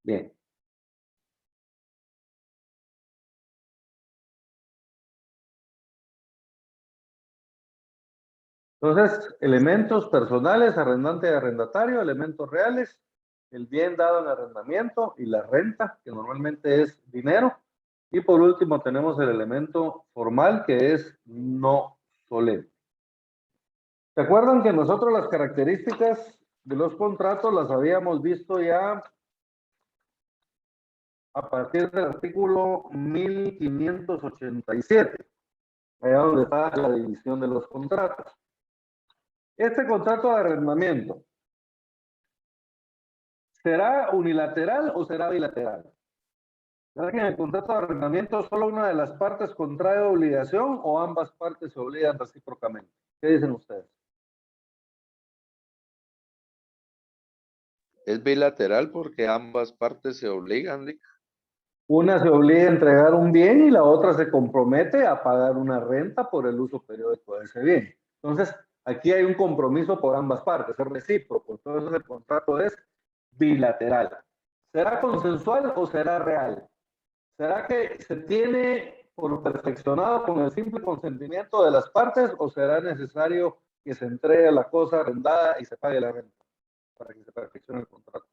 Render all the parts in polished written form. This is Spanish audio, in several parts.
Bien. Entonces, elementos personales, arrendante y arrendatario, elementos reales, el bien dado en arrendamiento y la renta, que normalmente es dinero. Y por último tenemos el elemento formal, que es no solente. ¿Se acuerdan que nosotros las características de los contratos las habíamos visto ya a partir del artículo 1587, allá donde está la división de los contratos? Este contrato de arrendamiento, ¿será unilateral o será bilateral? ¿Será que en el contrato de arrendamiento solo una de las partes contrae obligación o ambas partes se obligan recíprocamente? ¿Qué dicen ustedes? Es bilateral porque ambas partes se obligan, Dick. Una se obliga a entregar un bien y la otra se compromete a pagar una renta por el uso periódico de ese bien. Entonces, aquí hay un compromiso por ambas partes, es recíproco. Entonces, el contrato es bilateral. ¿Será consensual o será real? ¿Será que se tiene por perfeccionado con el simple consentimiento de las partes o será necesario que se entregue la cosa arrendada y se pague la renta para que se perfeccione el contrato?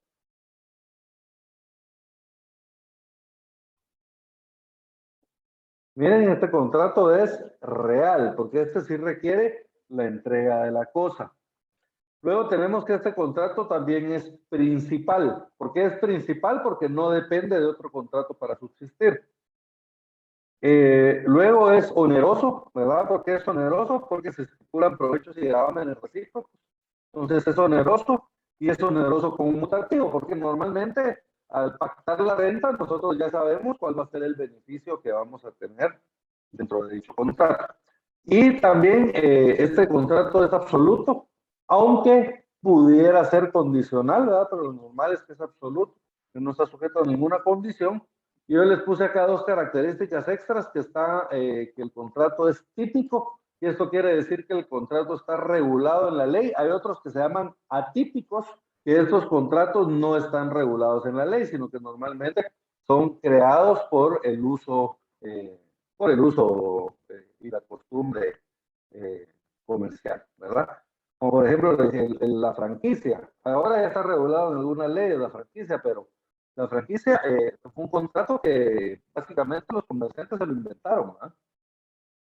Miren, este contrato es real, porque este sí requiere la entrega de la cosa. Luego tenemos que este contrato también es principal. ¿Por qué es principal? Porque no depende de otro contrato para subsistir. Luego es oneroso, ¿verdad? ¿Por qué es oneroso? Porque se estipulan provechos y gravámenes recíprocos. Entonces es oneroso y es oneroso conmutativo, porque normalmente al pactar la renta nosotros ya sabemos cuál va a ser el beneficio que vamos a tener dentro de dicho contrato. Y también este contrato es absoluto, aunque pudiera ser condicional, ¿verdad? Pero lo normal es que es absoluto, que no está sujeto a ninguna condición. Yo les puse acá dos características extras, que que el contrato es típico, y esto quiere decir que el contrato está regulado en la ley. Hay otros que se llaman atípicos, que estos contratos no están regulados en la ley, sino que normalmente son creados por el uso y la costumbre comercial, ¿verdad? Como por ejemplo la franquicia. Ahora ya está regulado en alguna ley de la franquicia, pero la franquicia fue un contrato que básicamente los comerciantes se lo inventaron, ¿verdad?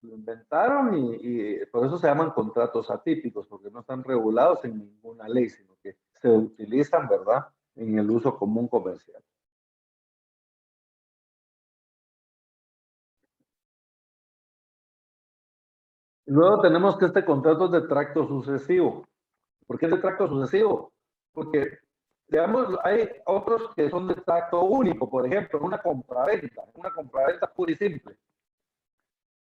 Lo inventaron y por eso se llaman contratos atípicos, porque no están regulados en ninguna ley, sino que se utilizan, ¿verdad?, en el uso común comercial. Luego tenemos que este contrato es de tracto sucesivo. ¿Por qué es de tracto sucesivo? Porque, digamos, hay otros que son de tracto único, por ejemplo, una compraventa pura y simple.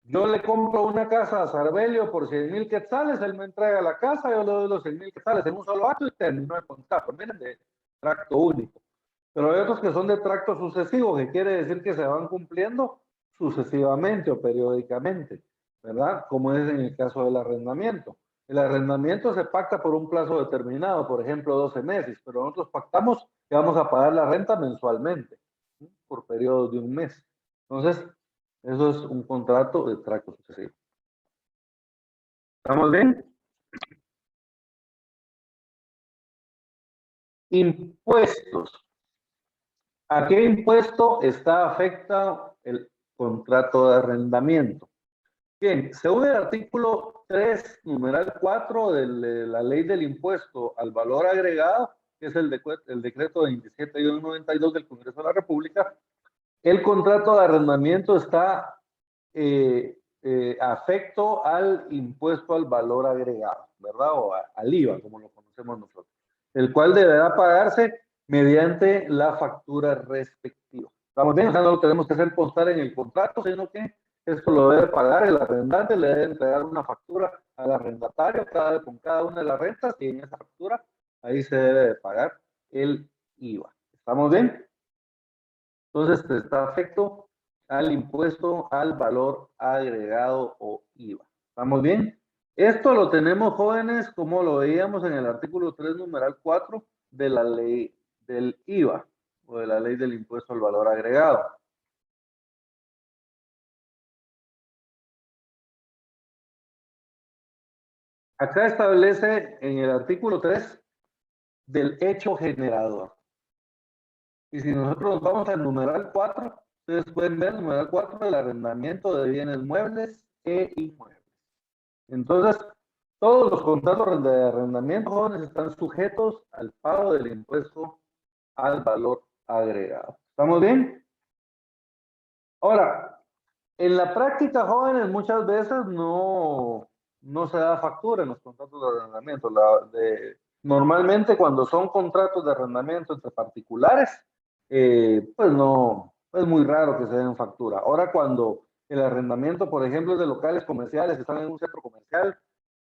Yo le compro una casa a Sarbelio por 100,000 quetzales, él me entrega la casa, yo le doy los 100,000 quetzales en un solo acto y terminó el contrato. Miren, de tracto único. Pero hay otros que son de tracto sucesivo, que quiere decir que se van cumpliendo sucesivamente o periódicamente, ¿verdad? Como es en el caso del arrendamiento. El arrendamiento se pacta por un plazo determinado, por ejemplo, 12 meses, pero nosotros pactamos que vamos a pagar la renta mensualmente, ¿sí?, por periodos de un mes. Entonces, eso es un contrato de tracto sucesivo. ¿Estamos bien? Impuestos. ¿A qué impuesto está afectado el contrato de arrendamiento? Bien, según el artículo 3, numeral 4 de la ley del impuesto al valor agregado, que es el decreto 27.192 del Congreso de la República, el contrato de arrendamiento está afecto al impuesto al valor agregado, ¿verdad? O al IVA, como lo conocemos nosotros, el cual deberá pagarse mediante la factura respectiva. ¿Estamos bien? O sea, no lo tenemos que hacer constar en el contrato, sino que esto lo debe pagar el arrendante, le debe entregar una factura al arrendatario con cada una de las rentas, y en esa factura ahí se debe de pagar el IVA. ¿Estamos bien? Entonces está afecto al impuesto al valor agregado o IVA. ¿Estamos bien? Esto lo tenemos, jóvenes, como lo veíamos en el artículo 3, numeral 4 de la ley del IVA. o de la ley del impuesto al valor agregado. Acá establece en el artículo 3 del hecho generador. Y si nosotros nos vamos al numeral 4, ustedes pueden ver el numeral 4, el arrendamiento de bienes muebles e inmuebles. Entonces, todos los contratos de arrendamiento, jóvenes, están sujetos al pago del impuesto al valor agregado. ¿Estamos bien? Ahora, en la práctica, jóvenes, muchas veces no se da factura en los contratos de arrendamiento. Normalmente, cuando son contratos de arrendamiento entre particulares, pues no, es muy raro que se den factura. Ahora, cuando el arrendamiento, por ejemplo, es de locales comerciales, están en un centro comercial,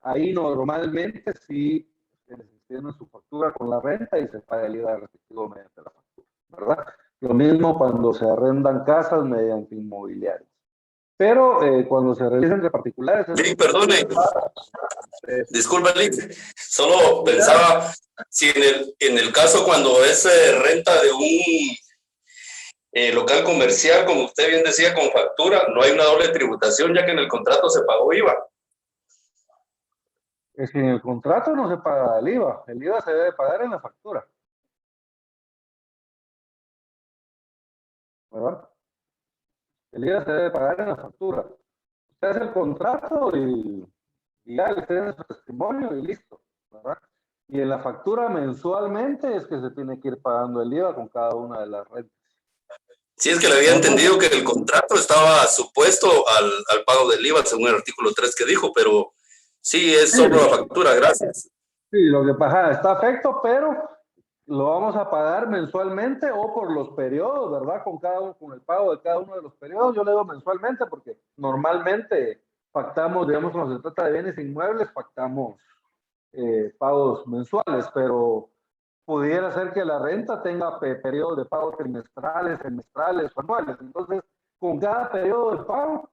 ahí normalmente sí se les extiende su factura con la renta y se paga el IVA respectivo mediante la factura, ¿verdad? Lo mismo cuando se arrendan casas mediante inmobiliarios. Pero cuando se realiza entre particulares... Sí, perdone. Disculpe, Lick. Solo pensaba si en el caso cuando es renta de un local comercial, como usted bien decía, con factura, no hay una doble tributación, ya que en el contrato se pagó IVA. Es que en el contrato no se paga el IVA se debe pagar en la factura. ¿Verdad? El IVA se debe pagar en la factura. Usted hace el contrato y ya le tiene su testimonio y listo, ¿verdad? Y en la factura mensualmente es que se tiene que ir pagando el IVA con cada una de las rentas. Sí, es que le había entendido que el contrato estaba supuesto al pago del IVA, según el artículo 3 que dijo, pero sí, es solo la factura, gracias. Sí, lo que pasa, está afecto, pero lo vamos a pagar mensualmente o por los periodos, ¿verdad? Con el pago de cada uno de los periodos. Yo le digo mensualmente porque normalmente pactamos, digamos, cuando se trata de bienes inmuebles, pactamos pagos mensuales, pero pudiera ser que la renta tenga periodos de pago trimestrales, semestrales o anuales. Entonces, con cada periodo de pago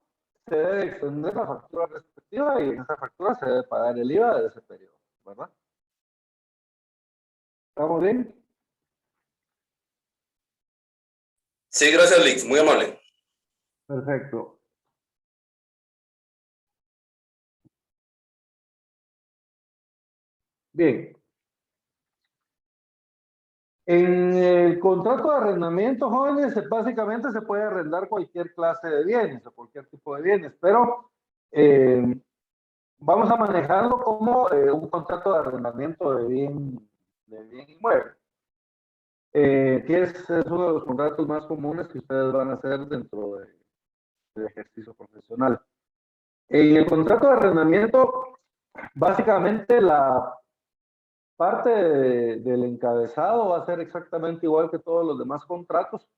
se debe extender la factura respectiva y en esa factura se debe pagar el IVA de ese periodo, ¿verdad? ¿Estamos bien? Sí, gracias, Lick. Muy amable. Perfecto. Bien. En el contrato de arrendamiento, jóvenes, básicamente se puede arrendar cualquier clase de bienes o cualquier tipo de bienes, pero vamos a manejarlo como un contrato de arrendamiento de bien inmueble, que es uno de los contratos más comunes que ustedes van a hacer dentro del ejercicio profesional. En el contrato de arrendamiento, básicamente la parte del encabezado va a ser exactamente igual que todos los demás contratos.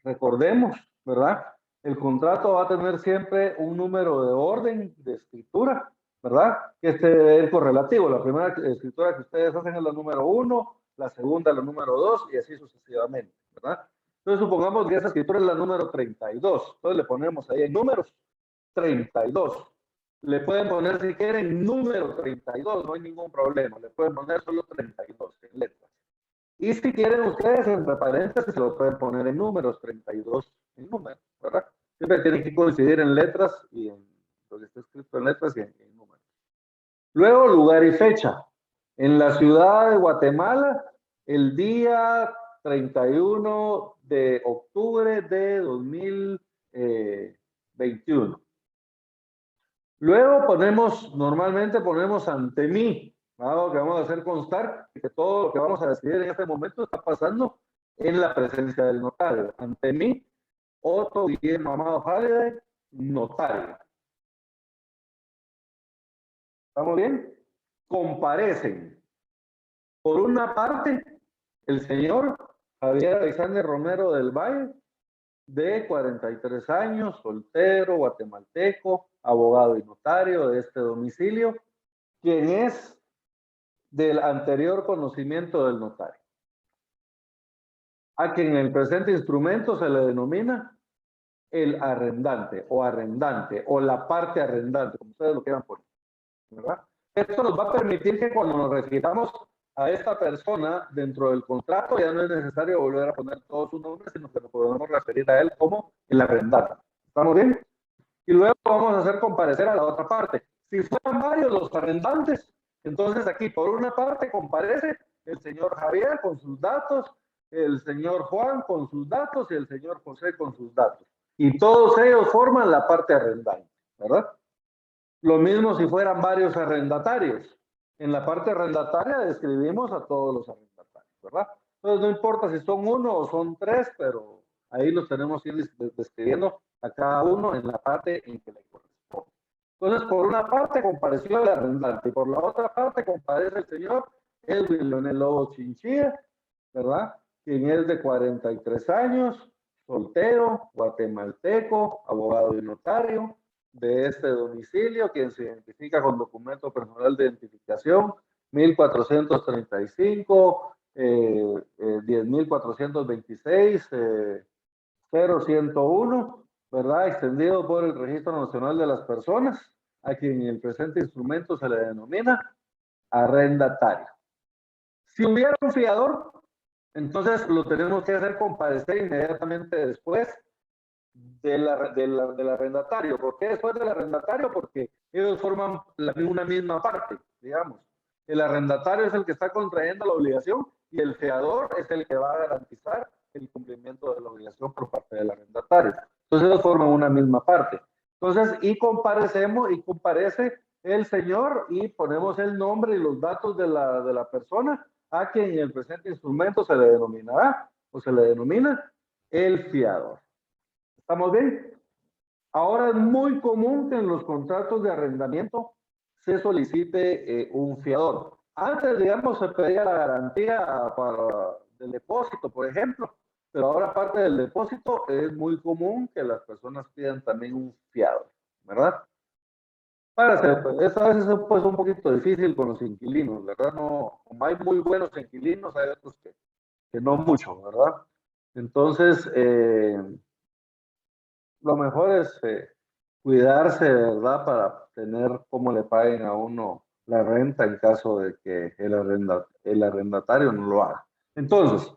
Recordemos, ¿verdad? El contrato va a tener siempre un número de orden de escritura, ¿verdad? Que este es correlativo. La primera escritura que ustedes hacen es la número 1, la segunda la número 2 y así sucesivamente, ¿verdad? Entonces supongamos que esa escritura es la número 32. Entonces le ponemos ahí en números 32. Le pueden poner si quieren número 32, no hay ningún problema. Le pueden poner solo 32 en letras. Y si quieren ustedes entre paréntesis, se lo pueden poner en números, 32 en números, ¿verdad? Siempre tienen que coincidir en letras y en lo que está escrito en letras y en números. Luego, lugar y fecha. En la ciudad de Guatemala, el día 31 de octubre de 2021. Luego normalmente ponemos ante mí, algo que vamos a hacer constar que todo lo que vamos a decidir en este momento está pasando en la presencia del notario. Ante mí, Otto Guillermo Amado Halliday, notario. ¿Estamos bien? Comparecen. Por una parte, el señor Javier Alexander Romero del Valle, de 43 años, soltero, guatemalteco, abogado y notario de este domicilio, quien es del anterior conocimiento del notario, a quien en el presente instrumento se le denomina el arrendante o la parte arrendante, como ustedes lo quieran poner, ¿verdad? Esto nos va a permitir que cuando nos refiramos a esta persona dentro del contrato ya no es necesario volver a poner todo su nombre, sino que nos podemos referir a él como el arrendatario. ¿Estamos bien? Y luego vamos a hacer comparecer a la otra parte. Si fueran varios los arrendantes, entonces aquí por una parte comparece el señor Javier con sus datos, el señor Juan con sus datos y el señor José con sus datos. Y todos ellos forman la parte arrendante, ¿verdad? Lo mismo si fueran varios arrendatarios. En la parte arrendataria describimos a todos los arrendatarios, ¿verdad? Entonces no importa si son uno o son tres, pero ahí los tenemos que ir describiendo a cada uno en la parte en que le corresponde. Entonces, por una parte compareció el arrendante y por la otra parte comparece el señor Edwin Leonel Lobo Chinchilla, ¿verdad? Quien es de 43 años, soltero, guatemalteco, abogado y notario, de este domicilio, quien se identifica con documento personal de identificación 1435, 10.426, 0101, ¿verdad? Extendido por el Registro Nacional de las Personas, a quien en el presente instrumento se le denomina arrendatario. Si hubiera un fiador, entonces lo tenemos que hacer comparecer inmediatamente después del arrendatario. ¿Por qué después del arrendatario? Porque ellos forman una misma parte, digamos. El arrendatario es el que está contrayendo la obligación y el fiador es el que va a garantizar el cumplimiento de la obligación por parte del arrendatario. Entonces ellos forman una misma parte. Entonces, y comparecemos, y comparece el señor y ponemos el nombre y los datos de la persona a quien en el presente instrumento se le denominará o se le denomina el fiador. ¿Estamos bien? Ahora es muy común que en los contratos de arrendamiento se solicite un fiador. Antes, digamos, se pedía la garantía del depósito, por ejemplo, pero ahora aparte del depósito es muy común que las personas pidan también un fiador, ¿verdad? Para hacer, pues, esta vez es pues, un poquito difícil con los inquilinos, ¿verdad? No, como hay muy buenos inquilinos, hay otros que no mucho, ¿verdad? Entonces, lo mejor es cuidarse, ¿verdad? Para tener cómo le paguen a uno la renta en caso de que el arrendatario no lo haga. Entonces,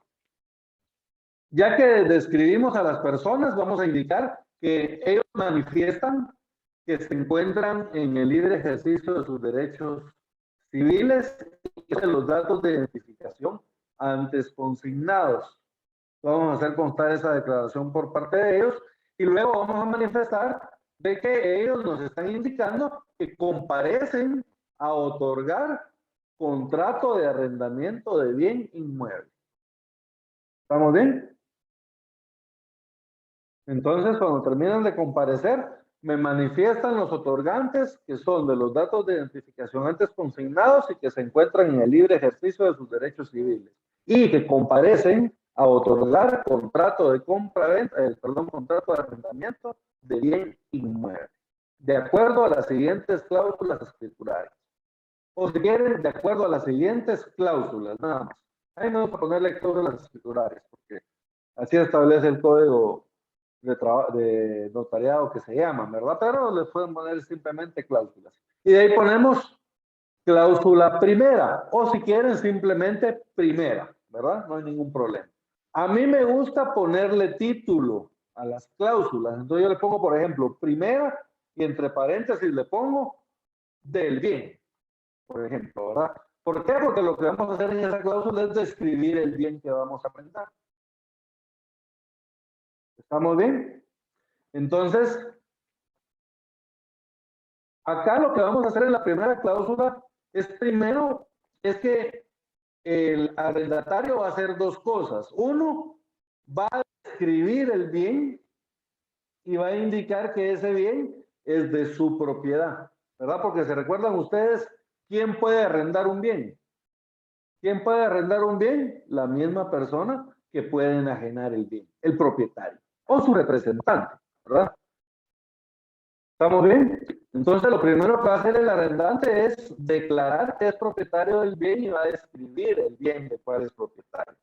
ya que describimos a las personas, vamos a indicar que ellos manifiestan que se encuentran en el libre ejercicio de sus derechos civiles y de los datos de identificación antes consignados. Vamos a hacer constar esa declaración por parte de ellos y luego vamos a manifestar de que ellos nos están indicando que comparecen a otorgar contrato de arrendamiento de bien inmueble. ¿Estamos bien? Entonces, cuando terminan de comparecer, me manifiestan los otorgantes que son de los datos de identificación antes consignados y que se encuentran en el libre ejercicio de sus derechos civiles y que comparecen a otorgar contrato de compra-venta, contrato de arrendamiento de bien inmueble, de acuerdo a las siguientes cláusulas escriturarias. O si quieren, de acuerdo a las siguientes cláusulas, nada más. Ahí no vamos a ponerle cláusulas escriturarias, porque así establece el código de notariado que se llaman, ¿verdad? Pero les pueden poner simplemente cláusulas. Y de ahí ponemos cláusula primera, o si quieren simplemente primera, ¿verdad? No hay ningún problema. A mí me gusta ponerle título a las cláusulas, entonces yo le pongo, por ejemplo, primera y entre paréntesis le pongo del bien, por ejemplo, ¿verdad? ¿Por qué? Porque lo que vamos a hacer en esa cláusula es describir el bien que vamos a arrendar. ¿Estamos bien? Entonces, acá lo que vamos a hacer en la primera cláusula es primero, es que el arrendatario va a hacer dos cosas. Uno, va a describir el bien y va a indicar que ese bien es de su propiedad, ¿verdad? Porque se recuerdan ustedes, ¿quién puede arrendar un bien? ¿Quién puede arrendar un bien? La misma persona que puede enajenar el bien, el propietario o su representante, ¿verdad? ¿Estamos bien? Entonces, lo primero que va a hacer el arrendante es declarar que es propietario del bien y va a describir el bien de cuál es propietario.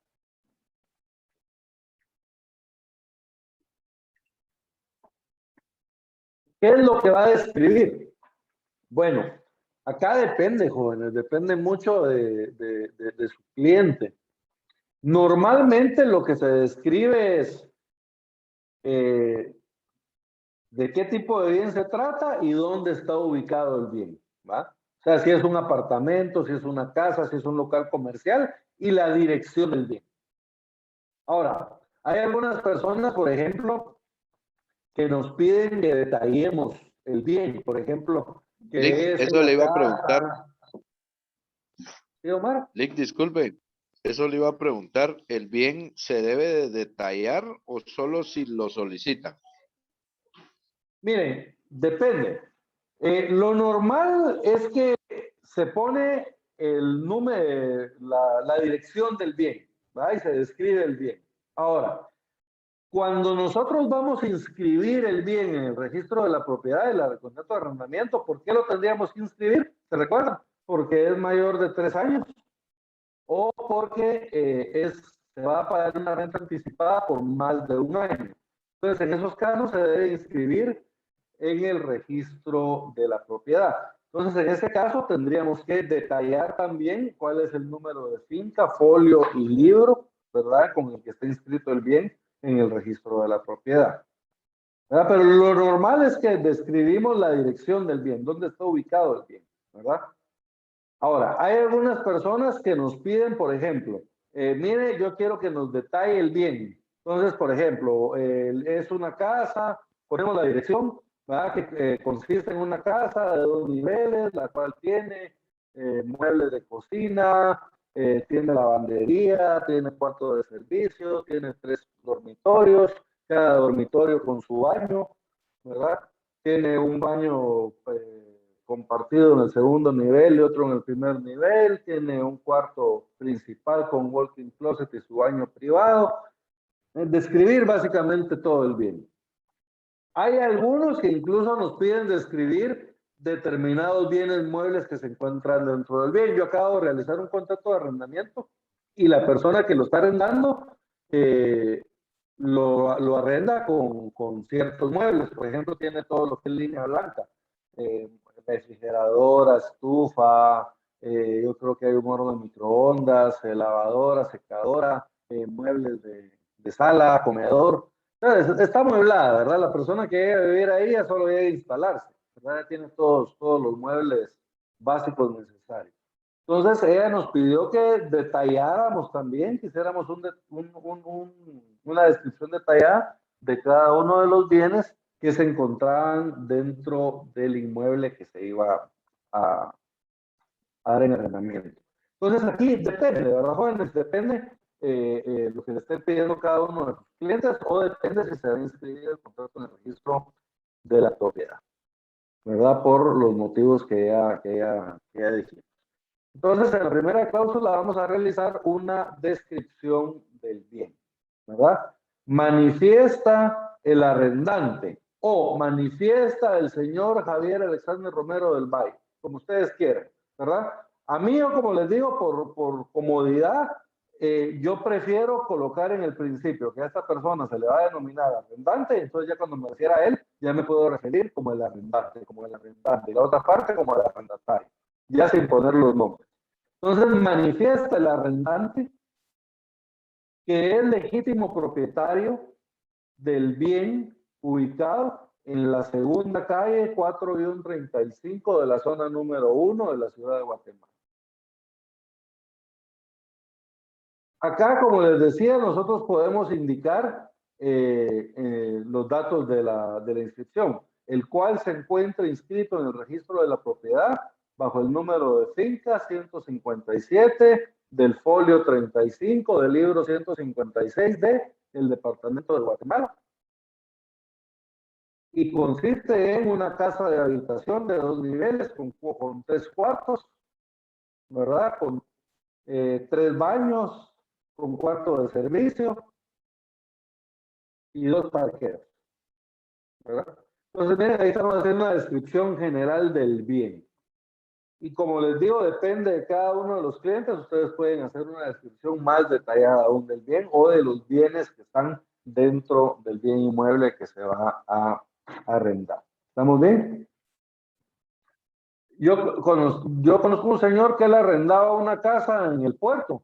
¿Qué es lo que va a describir? Bueno, Acá depende, jóvenes, depende mucho de su cliente. Normalmente lo que se describe es de qué tipo de bien se trata y dónde está ubicado el bien, ¿va? O sea, si es un apartamento, si es una casa, si es un local comercial y la dirección del bien. Ahora, hay algunas personas, por ejemplo, que nos piden que detallemos el bien, por ejemplo, Lick, que es eso le una iba a preguntar. casa. ¿Sí, Omar? Lick, disculpe. Eso le iba a preguntar. ¿El bien se debe de detallar o solo si lo solicitan? Miren, depende. Lo normal es que se pone el número, la dirección del bien, ¿verdad? Y se describe el bien. Ahora, cuando nosotros vamos a inscribir el bien en el registro de la propiedad, del contrato de arrendamiento, ¿por qué lo tendríamos que inscribir? ¿Se recuerdan? Porque es mayor de 3 años o porque se va a pagar una renta anticipada por más de 1 año. Entonces, en esos casos se debe inscribir en el registro de la propiedad. Entonces, en ese caso tendríamos que detallar también cuál es el número de finca, folio y libro, ¿verdad? Con el que está inscrito el bien en el registro de la propiedad. ¿Verdad? Pero lo normal es que describimos la dirección del bien, dónde está ubicado el bien, ¿verdad? Ahora, hay algunas personas que nos piden, por ejemplo, mire, yo quiero que nos detalle el bien. Entonces, por ejemplo, es una casa, ponemos la dirección, ¿verdad? Que consiste en una casa de 2 niveles, la cual tiene muebles de cocina, tiene lavandería, tiene cuarto de servicio, tiene 3 dormitorios, cada dormitorio con su baño, ¿verdad? Tiene un baño compartido en el segundo nivel y otro en el primer nivel, tiene un cuarto principal con walk-in closet y su baño privado. Describir básicamente todo el bien. Hay algunos que incluso nos piden describir determinados bienes muebles que se encuentran dentro del bien. Yo acabo de realizar un contrato de arrendamiento y la persona que lo está arrendando lo arrenda con ciertos muebles. Por ejemplo, tiene todo lo que es línea blanca. Refrigeradora, estufa, yo creo que hay un horno de microondas, lavadora, secadora, muebles de sala, comedor. Entonces, está amueblada, ¿verdad? La persona que llega a vivir ahí ya solo llega a instalarse, ¿verdad? Ya tiene todos los muebles básicos necesarios. Entonces, ella nos pidió que detalláramos también, que hiciéramos una descripción detallada de cada uno de los bienes que se encontraban dentro del inmueble que se iba a dar en arrendamiento. Entonces, aquí depende, ¿verdad, jóvenes? Depende lo que le esté pidiendo cada uno de los clientes o depende si se va a inscribir el contrato en el registro de la propiedad, ¿verdad? Por los motivos que ya dijimos. Entonces, en la primera cláusula vamos a realizar una descripción del bien, ¿verdad? Manifiesta el arrendante o manifiesta el señor Javier Alexander Romero del Valle, como ustedes quieran, ¿verdad? A mí, yo como les digo, por comodidad, yo prefiero colocar en el principio que a esta persona se le va a denominar arrendante, entonces ya cuando me refiera a él, ya me puedo referir como el arrendante, y la otra parte como el arrendatario, ya sin poner los nombres. Entonces manifiesta el arrendante que es legítimo propietario del bien ubicado en la segunda calle 4-35 de la zona número 1 de la ciudad de Guatemala. Acá, como les decía, nosotros podemos indicar los datos de la inscripción, el cual se encuentra inscrito en el registro de la propiedad bajo el número de finca 157, del folio 35, del libro 156 del Departamento de Guatemala. Y consiste en una casa de habitación de 2 niveles con 3 cuartos, ¿verdad? Con 3 baños, con cuarto de servicio y 2 parqueos, ¿verdad? Entonces, miren, ahí estamos haciendo una descripción general del bien. Y como les digo, depende de cada uno de los clientes, ustedes pueden hacer una descripción más detallada aún del bien o de los bienes que están dentro del bien inmueble que se va a arrendar. ¿Estamos bien? Yo conozco un señor que él arrendaba una casa en el puerto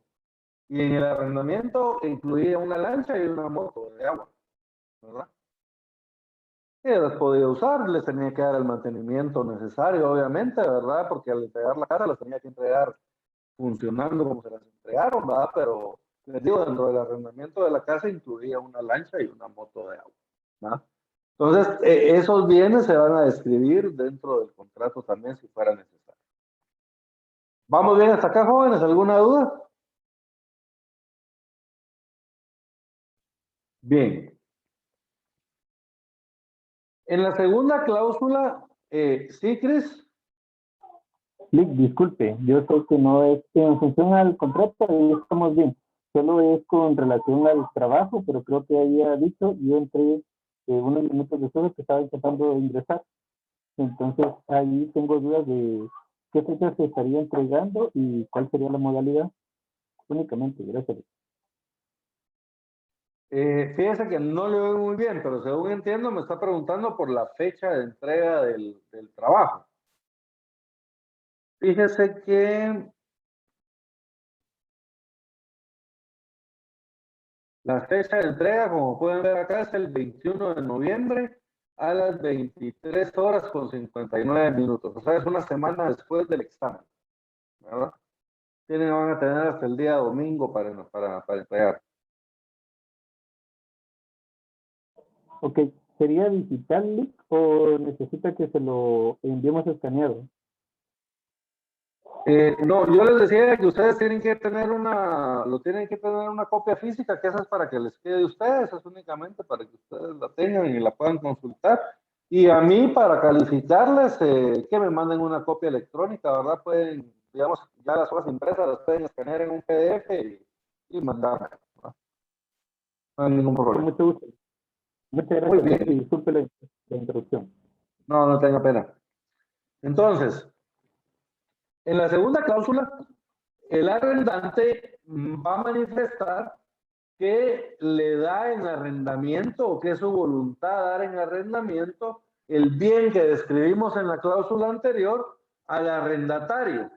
y en el arrendamiento incluía una lancha y una moto de agua, ¿verdad? Y las podía usar, les tenía que dar el mantenimiento necesario, obviamente, ¿verdad? Porque al entregar la casa las tenía que entregar funcionando como se las entregaron, ¿verdad? Pero les digo, dentro del arrendamiento de la casa incluía una lancha y una moto de agua, ¿verdad? Entonces, esos bienes se van a describir dentro del contrato también si fuera necesario. ¿Vamos bien hasta acá, jóvenes? ¿Alguna duda? Bien. En la segunda cláusula, ¿sí, Cris? Disculpe, yo sé que no es en función al contrato, ahí estamos bien. Solo es con relación al trabajo, pero creo que había dicho, yo entré unos minutos después que estaba intentando ingresar. Entonces ahí tengo dudas de qué fecha se estaría entregando y cuál sería la modalidad. Únicamente, gracias. Fíjese que no le oigo muy bien, pero según entiendo me está preguntando por la fecha de entrega del trabajo. Fíjese que la fecha de entrega, como pueden ver acá, es el 21 de noviembre a las 23 horas con 59 minutos. O sea, es una semana después del examen, ¿verdad? Van a tener hasta el día domingo para entregar. Ok, ¿sería digital o necesita que se lo enviemos escaneado? No, yo les decía que ustedes tienen que tener una copia física, que esa es para que les quede a ustedes, es únicamente para que ustedes la tengan y la puedan consultar. Y a mí, para calificarles, que me manden una copia electrónica, ¿verdad? Pueden, digamos, ya las hojas impresas las pueden escanear en un PDF y mandarme, ¿verdad? No hay ningún problema. Mucho gusto. Muchas Muy gracias bien. y disculpe la interrupción. No, no tenga pena. Entonces, en la segunda cláusula, el arrendante va a manifestar que le da en arrendamiento o que es su voluntad dar en arrendamiento el bien que describimos en la cláusula anterior al arrendatario,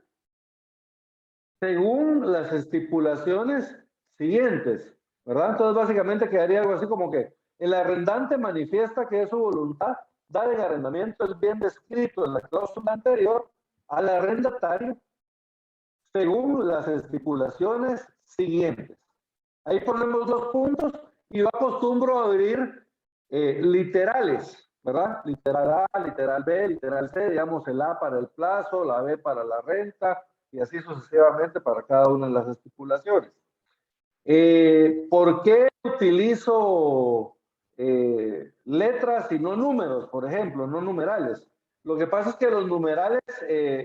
según las estipulaciones siguientes, ¿verdad? Entonces básicamente quedaría algo así como que el arrendante manifiesta que es su voluntad dar en arrendamiento el bien descrito en la cláusula anterior al arrendatario según las estipulaciones siguientes. Ahí ponemos 2 puntos y yo acostumbro a abrir literales, ¿verdad? Literal A, literal B, literal C, digamos el A para el plazo, la B para la renta y así sucesivamente para cada una de las estipulaciones. ¿Por qué utilizo letras y no números, por ejemplo, no numerales? Lo que pasa es que los numerales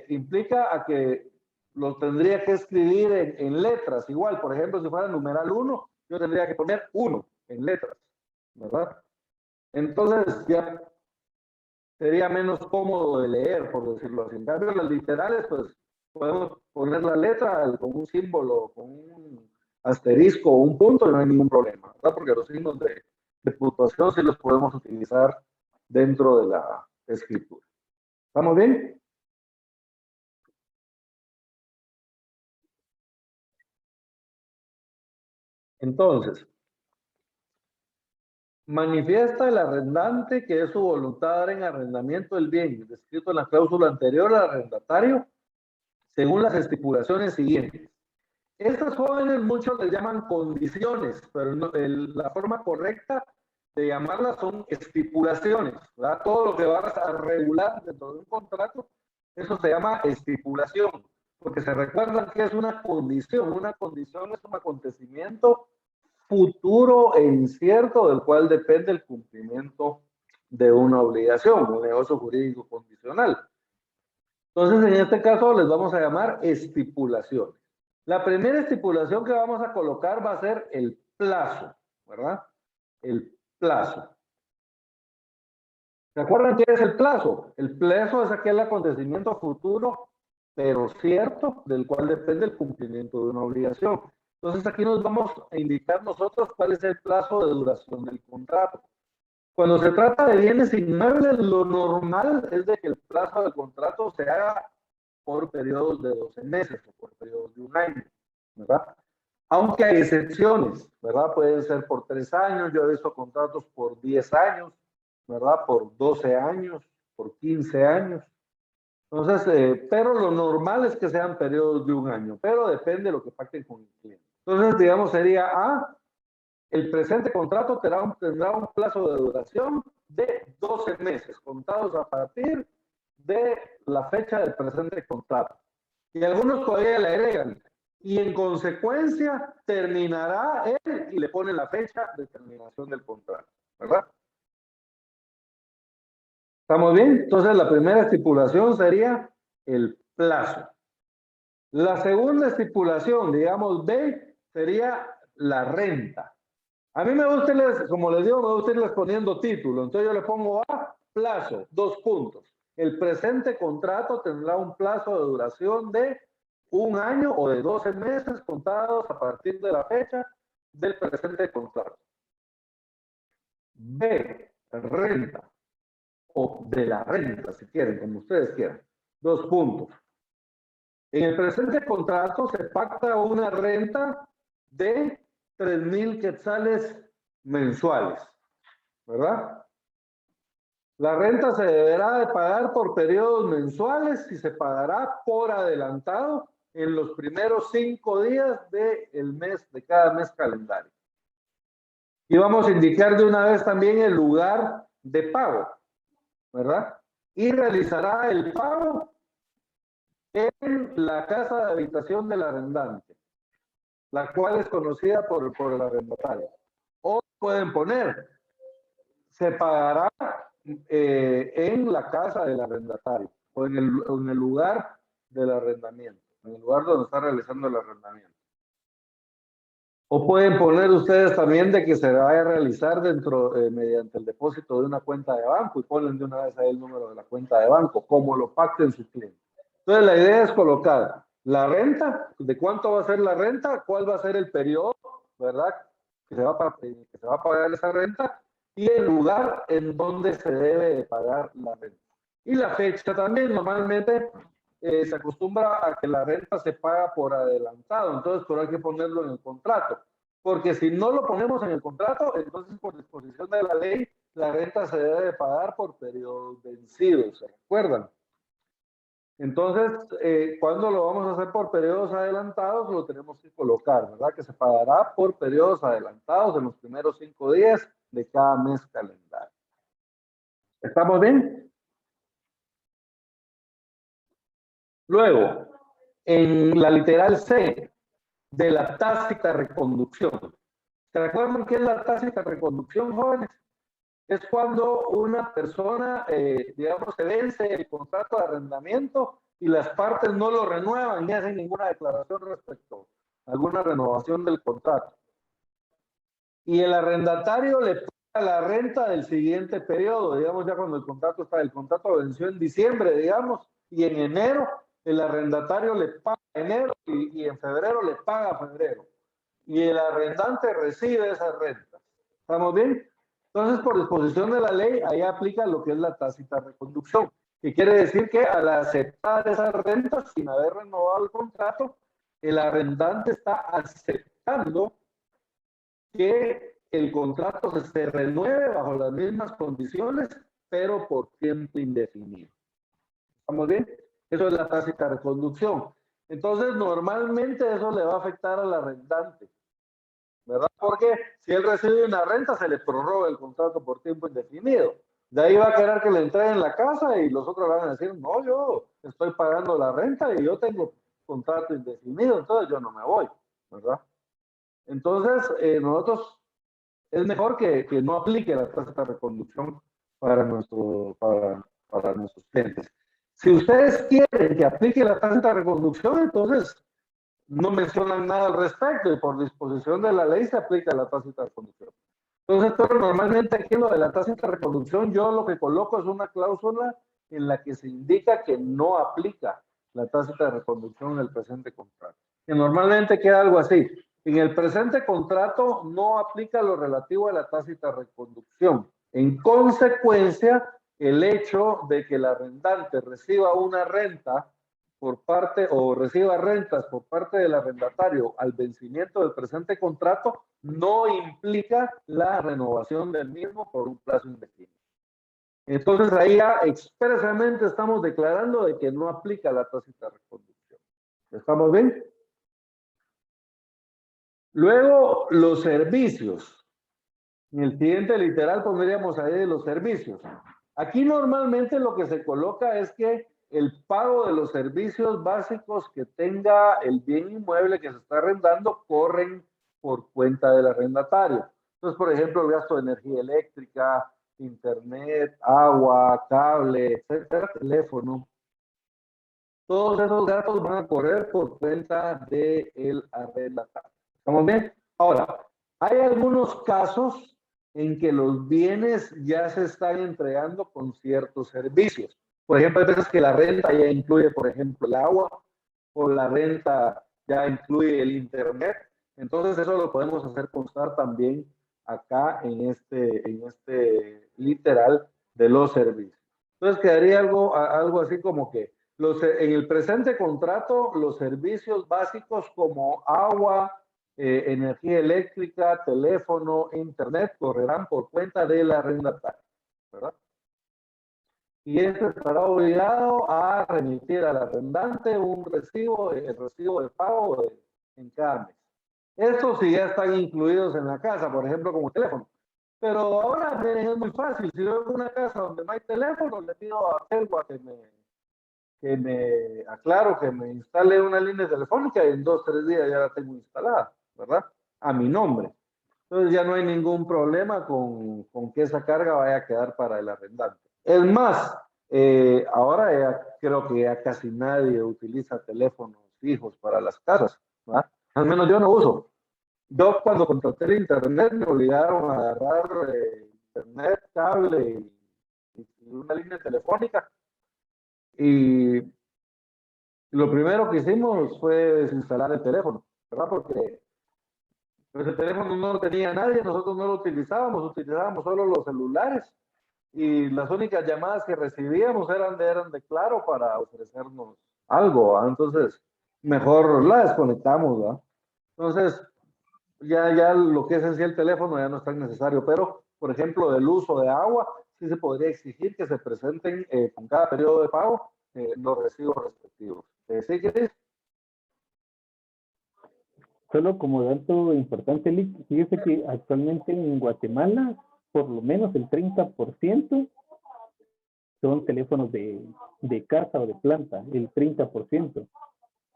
implica a que lo tendría que escribir en letras. Igual, por ejemplo, si fuera numeral 1, yo tendría que poner 1 en letras, ¿verdad? Entonces ya sería menos cómodo de leer, por decirlo así. En cambio, las literales, pues podemos poner la letra con un símbolo, con un asterisco o un punto y no hay ningún problema, ¿verdad? Porque los signos de puntuación sí los podemos utilizar dentro de la escritura. ¿Estamos bien? Entonces, manifiesta el arrendante que es su voluntad dar en arrendamiento el bien descrito en la cláusula anterior al arrendatario según las estipulaciones siguientes. Estas jóvenes muchos les llaman condiciones, pero no, la forma correcta de llamarlas son estipulaciones, ¿verdad? Todo lo que vas a regular dentro de un contrato, eso se llama estipulación, porque se recuerdan que es una condición es un acontecimiento futuro e incierto del cual depende el cumplimiento de una obligación, un negocio jurídico condicional. Entonces, en este caso les vamos a llamar estipulaciones. La primera estipulación que vamos a colocar va a ser el plazo, ¿verdad? El plazo. ¿Se acuerdan qué es el plazo? El plazo es aquel acontecimiento futuro, pero cierto, del cual depende el cumplimiento de una obligación. Entonces, aquí nos vamos a indicar nosotros cuál es el plazo de duración del contrato. Cuando se trata de bienes inmuebles, lo normal es de que el plazo del contrato se haga por periodos de 12 meses o por periodos de un año, ¿verdad? Aunque hay excepciones, ¿verdad? Pueden ser por 3 años, yo he visto contratos por 10 años, ¿verdad? Por 12 años, por 15 años. Entonces, pero lo normal es que sean periodos de un año, pero depende de lo que pacten con el cliente. Entonces, digamos, sería A, el presente contrato tendrá un plazo de duración de 12 meses, contados a partir de la fecha del presente contrato. Y algunos todavía le agregan, y en consecuencia terminará él y le pone la fecha de terminación del contrato, ¿verdad? ¿Estamos bien? Entonces la primera estipulación sería el plazo. La segunda estipulación, digamos B, sería la renta. A mí me gusta irles, como les digo, me gusta irles poniendo título. Entonces yo le pongo A, plazo, 2 puntos. El presente contrato tendrá un plazo de duración de 1 año o de 12 meses contados a partir de la fecha del presente contrato. B, renta. O de la renta, si quieren, como ustedes quieran. 2 puntos. En el presente contrato se pacta una renta de 3,000 quetzales mensuales, ¿verdad? La renta se deberá de pagar por periodos mensuales y se pagará por adelantado en los primeros 5 días del mes, de cada mes calendario. Y vamos a indicar de una vez también el lugar de pago, ¿verdad? Y realizará el pago en la casa de habitación del arrendante, la cual es conocida por el arrendatario. O pueden poner, se pagará en la casa del arrendatario o en el lugar del arrendamiento, en el lugar donde está realizando el arrendamiento. O pueden poner ustedes también de que se vaya a realizar mediante el depósito de una cuenta de banco y ponen de una vez ahí el número de la cuenta de banco, como lo pacten sus clientes. Entonces la idea es colocar la renta, de cuánto va a ser la renta, cuál va a ser el periodo, ¿verdad? Que se va a pagar esa renta y el lugar en donde se debe de pagar la renta. Y la fecha también, normalmente se acostumbra a que la renta se paga por adelantado, entonces pero hay que ponerlo en el contrato, porque si no lo ponemos en el contrato, entonces por disposición de la ley, la renta se debe de pagar por periodos vencidos, ¿se recuerdan? Entonces, cuando lo vamos a hacer por periodos adelantados, lo tenemos que colocar, ¿verdad? Que se pagará por periodos adelantados en los primeros 5 días de cada mes calendario. ¿Estamos bien? Luego, en la literal C de la tácita reconducción. ¿Se recuerdan qué es la tácita reconducción, jóvenes? Es cuando una persona, digamos, se vence el contrato de arrendamiento y las partes no lo renuevan ni hacen ninguna declaración respecto a alguna renovación del contrato. Y el arrendatario le paga la renta del siguiente periodo, digamos, ya cuando el contrato venció en diciembre, digamos, y en enero el arrendatario le paga enero y en febrero le paga febrero. Y el arrendante recibe esa renta. ¿Estamos bien? Entonces, por disposición de la ley, ahí aplica lo que es la tácita reconducción, que quiere decir que al aceptar esas rentas sin haber renovado el contrato, el arrendante está aceptando que el contrato se renueve bajo las mismas condiciones, pero por tiempo indefinido. ¿Estamos bien? Eso es la tácita reconducción. Entonces, normalmente eso le va a afectar al arrendante, ¿verdad? Porque si él recibe una renta, se le prorroga el contrato por tiempo indefinido. De ahí va a querer que le entreguen la casa y los otros van a decir, no, yo estoy pagando la renta y yo tengo contrato indefinido, entonces yo no me voy, ¿verdad? Entonces, nosotros es mejor que no aplique la tácita reconducción para nuestros clientes. Si ustedes quieren que aplique la tácita reconducción, entonces no mencionan nada al respecto y por disposición de la ley se aplica la tácita reconducción. Entonces, pero normalmente aquí lo de la tácita reconducción, yo lo que coloco es una cláusula en la que se indica que no aplica la tácita reconducción en el presente contrato. Que normalmente queda algo así. En el presente contrato no aplica lo relativo a la tácita reconducción. En consecuencia, el hecho de que el arrendante reciba una renta por parte o reciba rentas por parte del arrendatario al vencimiento del presente contrato no implica la renovación del mismo por un plazo indefinido. Entonces ahí ya expresamente estamos declarando de que no aplica la tácita reconducción. ¿Estamos bien? Luego, los servicios. En el siguiente literal pondríamos ahí los servicios. Aquí normalmente lo que se coloca es que el pago de los servicios básicos que tenga el bien inmueble que se está arrendando corren por cuenta del arrendatario. Entonces, por ejemplo, el gasto de energía eléctrica, internet, agua, cable, etcétera, teléfono. Todos esos gastos van a correr por cuenta del arrendatario. ¿Estamos bien? Ahora, hay algunos casos en que los bienes ya se están entregando con ciertos servicios. Por ejemplo, hay veces que la renta ya incluye, por ejemplo, el agua, o la renta ya incluye el internet. Entonces, eso lo podemos hacer constar también acá en este literal de los servicios. Entonces, quedaría algo así como que en el presente contrato, los servicios básicos como agua, energía eléctrica, teléfono, internet, correrán por cuenta del arrendatario, ¿verdad? Y este estará obligado a remitir al arrendante un recibo, el recibo de pago en cada mes. Estos sí ya están incluidos en la casa, por ejemplo, como teléfono. Pero ahora miren, es muy fácil. Si yo en una casa donde no hay teléfono, le pido a Telgua que me instale una línea telefónica y en 2 o 3 días ya la tengo instalada, ¿verdad? A mi nombre. Entonces ya no hay ningún problema con que esa carga vaya a quedar para el arrendante. Es más, ahora ya creo que ya casi nadie utiliza teléfonos fijos para las casas, ¿verdad? Al menos yo no uso. Yo cuando contraté el internet me obligaron a agarrar internet, cable y una línea telefónica. Y lo primero que hicimos fue desinstalar el teléfono, ¿verdad? Porque pues, el teléfono no lo tenía nadie, nosotros no lo utilizábamos solo los celulares. Y las únicas llamadas que recibíamos eran de Claro para ofrecernos algo, ¿verdad? Entonces, mejor la desconectamos, ¿verdad? Entonces, ya lo que es en sí el teléfono ya no es tan necesario, pero, por ejemplo, del uso de agua, sí se podría exigir que se presenten con cada periodo de pago los recibos respectivos. ¿Sí, Cris? Solo como dato importante, Lick, fíjese que actualmente en Guatemala, por lo menos el 30% son teléfonos de casa o de planta, el 30%.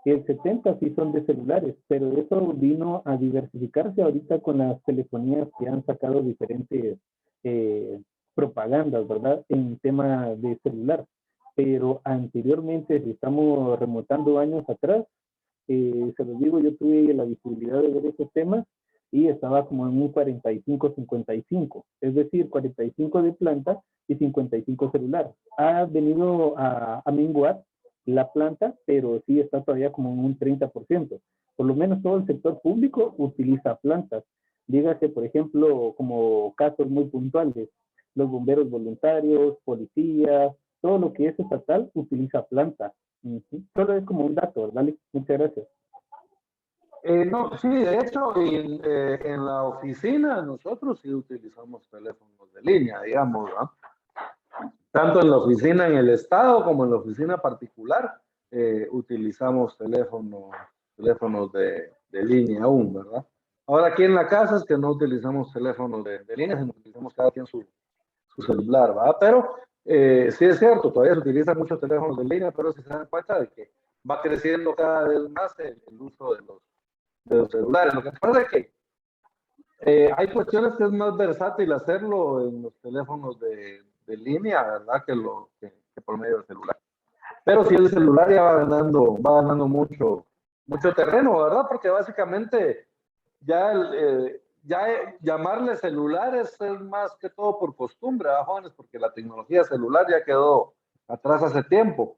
El 70% sí son de celulares, pero eso vino a diversificarse ahorita con las telefonías que han sacado diferentes propagandas, ¿verdad? En tema de celular. Pero anteriormente, si estamos remontando años atrás, se los digo, yo tuve la visibilidad de ver esos temas y estaba como en un 45-55, es decir, 45 de planta y 55 celular. Ha venido a menguar la planta, pero sí está todavía como en un 30%. Por lo menos todo el sector público utiliza plantas. Dígase, por ejemplo, como casos muy puntuales, los bomberos voluntarios, policías, todo lo que es estatal utiliza plantas. Solo es como un dato, ¿verdad? Muchas gracias. No, sí, de hecho, en la oficina nosotros sí utilizamos teléfonos de línea, digamos, ¿no? Tanto en la oficina en el Estado como en la oficina particular utilizamos teléfonos de línea aún, ¿verdad? Ahora aquí en la casa es que no utilizamos teléfonos de línea, sino utilizamos cada quien su celular, ¿verdad? Pero sí es cierto, todavía se utilizan muchos teléfonos de línea, pero si se dan cuenta de que va creciendo cada vez más el uso de los celulares. Lo que pasa es que hay cuestiones que es más versátil hacerlo en los teléfonos de línea, ¿verdad? Que por medio del celular. Pero sí el celular ya va ganando mucho terreno, ¿verdad? Porque básicamente ya llamarle celulares es más que todo por costumbre, ¿verdad, jóvenes? Porque la tecnología celular ya quedó atrás hace tiempo.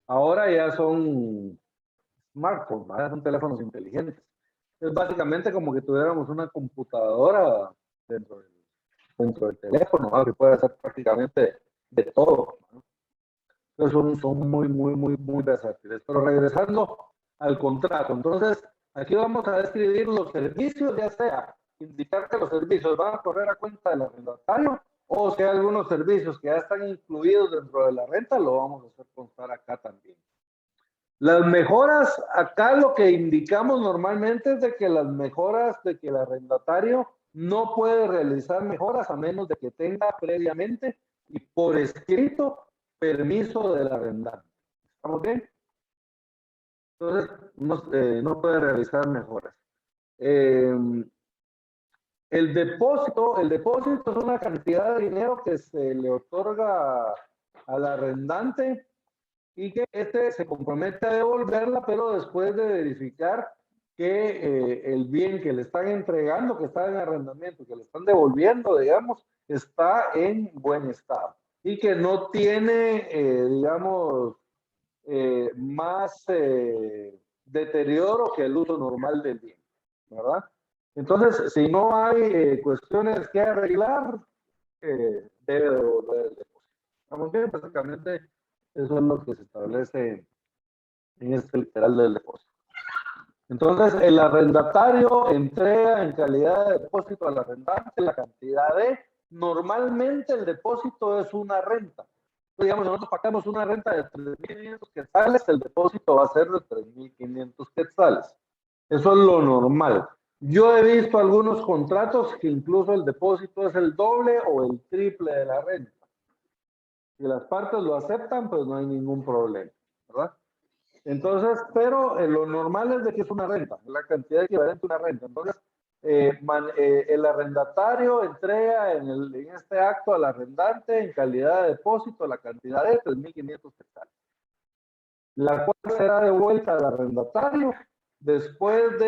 Ahora ya son smartphones, ¿verdad? Son teléfonos inteligentes. Es básicamente como que tuviéramos una computadora dentro del teléfono, ¿no? Que puede hacer prácticamente de todo, ¿no? Entonces son muy versátiles. Pero regresando al contrato, entonces aquí vamos a describir los servicios, ya sea indicar que los servicios van a correr a cuenta del arrendatario, o si hay algunos servicios que ya están incluidos dentro de la renta, lo vamos a hacer constar acá también. Las mejoras, acá lo que indicamos normalmente es de que las mejoras, de que el arrendatario no puede realizar mejoras a menos de que tenga previamente y por escrito permiso del arrendante. ¿Estamos bien? Entonces, no puede realizar mejoras. El depósito es una cantidad de dinero que se le otorga al arrendante y que este se compromete a devolverla, pero después de verificar que el bien que le están entregando, que está en arrendamiento, que le están devolviendo, digamos, está en buen estado y que no tiene, digamos, más deterioro que el uso normal del bien, ¿verdad? Entonces, si no hay cuestiones que arreglar, debe devolver el depósito. ¿Estamos bien? Básicamente, eso es lo que se establece en este literal del depósito. Entonces, el arrendatario entrega en calidad de depósito al arrendante la cantidad de, normalmente el depósito es una renta. Digamos, nosotros pagamos una renta de 3.500 quetzales, el depósito va a ser de 3.500 quetzales. Eso es lo normal. Yo he visto algunos contratos que incluso el depósito es el doble o el triple de la renta. Si las partes lo aceptan, pues no hay ningún problema, ¿verdad? Entonces, pero lo normal es de que es una renta, la cantidad equivalente a una renta. Entonces, el arrendatario entrega en este acto al arrendante en calidad de depósito la cantidad de 3.500 quetzales, la cual será devuelta al arrendatario después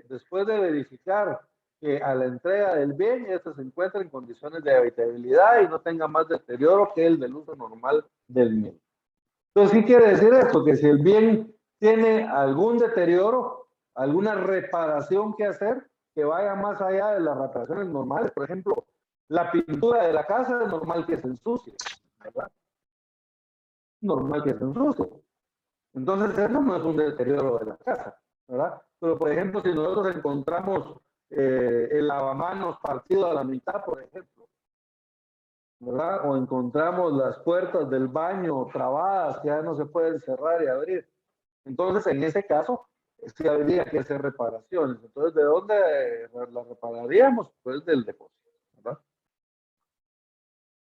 después de verificar que a la entrega del bien este se encuentra en condiciones de habitabilidad y no tenga más deterioro que el del uso normal del mismo. Entonces, ¿qué quiere decir esto? Que si el bien tiene algún deterioro, alguna reparación que hacer, que vaya más allá de las reparaciones normales. Por ejemplo, la pintura de la casa es normal que se ensucie, ¿verdad? Normal que se ensucie. Entonces, eso no es un deterioro de la casa, ¿verdad? Pero, por ejemplo, si nosotros encontramos el lavamanos partido a la mitad, por ejemplo, ¿verdad? O encontramos las puertas del baño trabadas, que ya no se pueden cerrar y abrir. Entonces, en ese caso, sí habría que hacer reparaciones. Entonces, ¿de dónde las repararíamos? Pues del depósito, ¿verdad?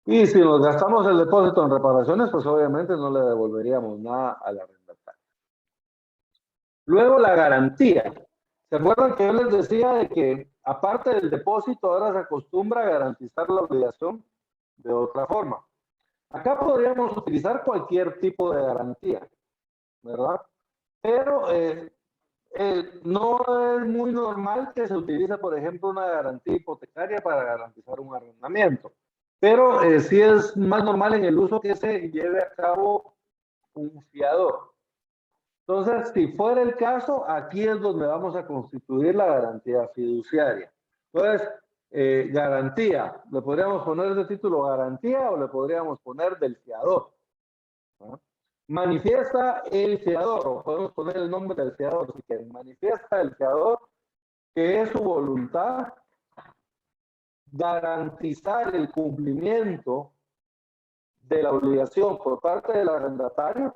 Y si nos gastamos el depósito en reparaciones, pues obviamente no le devolveríamos nada al arrendatario. Luego, la garantía. ¿Se acuerdan que yo les decía de que aparte del depósito ahora se acostumbra a garantizar la obligación de otra forma? Acá podríamos utilizar cualquier tipo de garantía, ¿verdad? Pero no es muy normal que se utilice, por ejemplo, una garantía hipotecaria para garantizar un arrendamiento. Pero sí es más normal en el uso que se lleve a cabo un fiador. Entonces, si fuera el caso, aquí es donde vamos a constituir la garantía fiduciaria. Entonces, garantía, le podríamos poner de título garantía o le podríamos poner del fiador, ¿no? Manifiesta el fiador, o podemos poner el nombre del fiador si quieren. Manifiesta el fiador que es su voluntad garantizar el cumplimiento de la obligación por parte del arrendatario,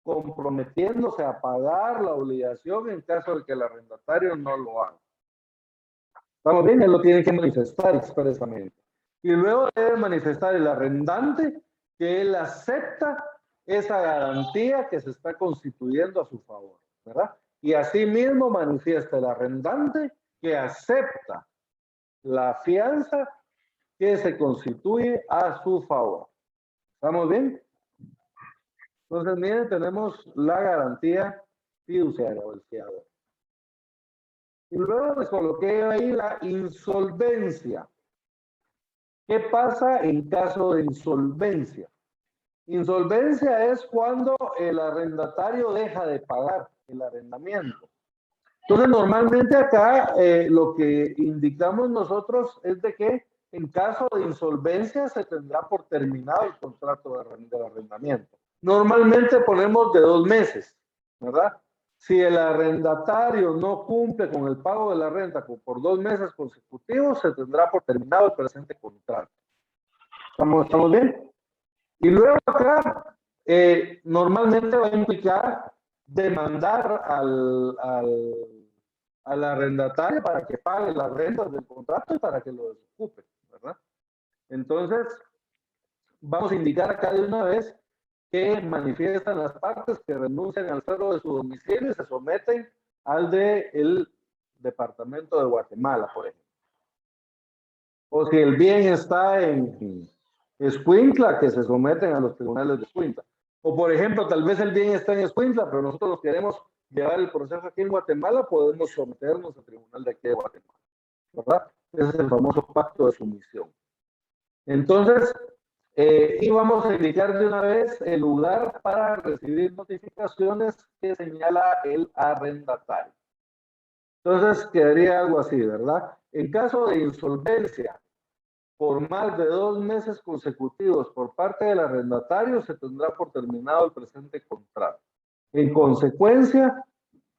comprometiéndose a pagar la obligación en caso de que el arrendatario no lo haga. ¿Estamos bien? Él lo tiene que manifestar expresamente. Y luego debe manifestar el arrendante que él acepta esa garantía que se está constituyendo a su favor, ¿verdad? Y asimismo manifiesta el arrendante que acepta la fianza que se constituye a su favor. ¿Estamos bien? Entonces, miren, tenemos la garantía fiduciaria o el fiador. Y luego les coloqué ahí la insolvencia. ¿Qué pasa en caso de insolvencia? Insolvencia es cuando el arrendatario deja de pagar el arrendamiento. Entonces, normalmente acá lo que indicamos nosotros es de que En caso de insolvencia, se tendrá por terminado el contrato de arrendamiento. Normalmente ponemos de 2 meses, ¿verdad? Si el arrendatario no cumple con el pago de la renta por 2 meses consecutivos, se tendrá por terminado el presente contrato. ¿Estamos bien? Y luego acá, normalmente va a implicar demandar al arrendatario para que pague las rentas del contrato y para que lo desocupe, ¿verdad? Entonces, vamos a indicar acá de una vez que manifiestan las partes que renuncian al fuero de su domicilio y se someten al del departamento de Guatemala, por ejemplo. O si el bien está en Escuintla, que se someten a los tribunales de Escuintla. O por ejemplo, tal vez el bien está en Escuintla, pero nosotros queremos llevar el proceso aquí en Guatemala, podemos someternos al tribunal de aquí de Guatemala, ¿verdad? Ese es el famoso pacto de sumisión. Entonces, y vamos a indicar de una vez el lugar para recibir notificaciones que señala el arrendatario. Entonces, quedaría algo así, ¿verdad? En caso de insolvencia por más de 2 meses consecutivos por parte del arrendatario, se tendrá por terminado el presente contrato. En consecuencia,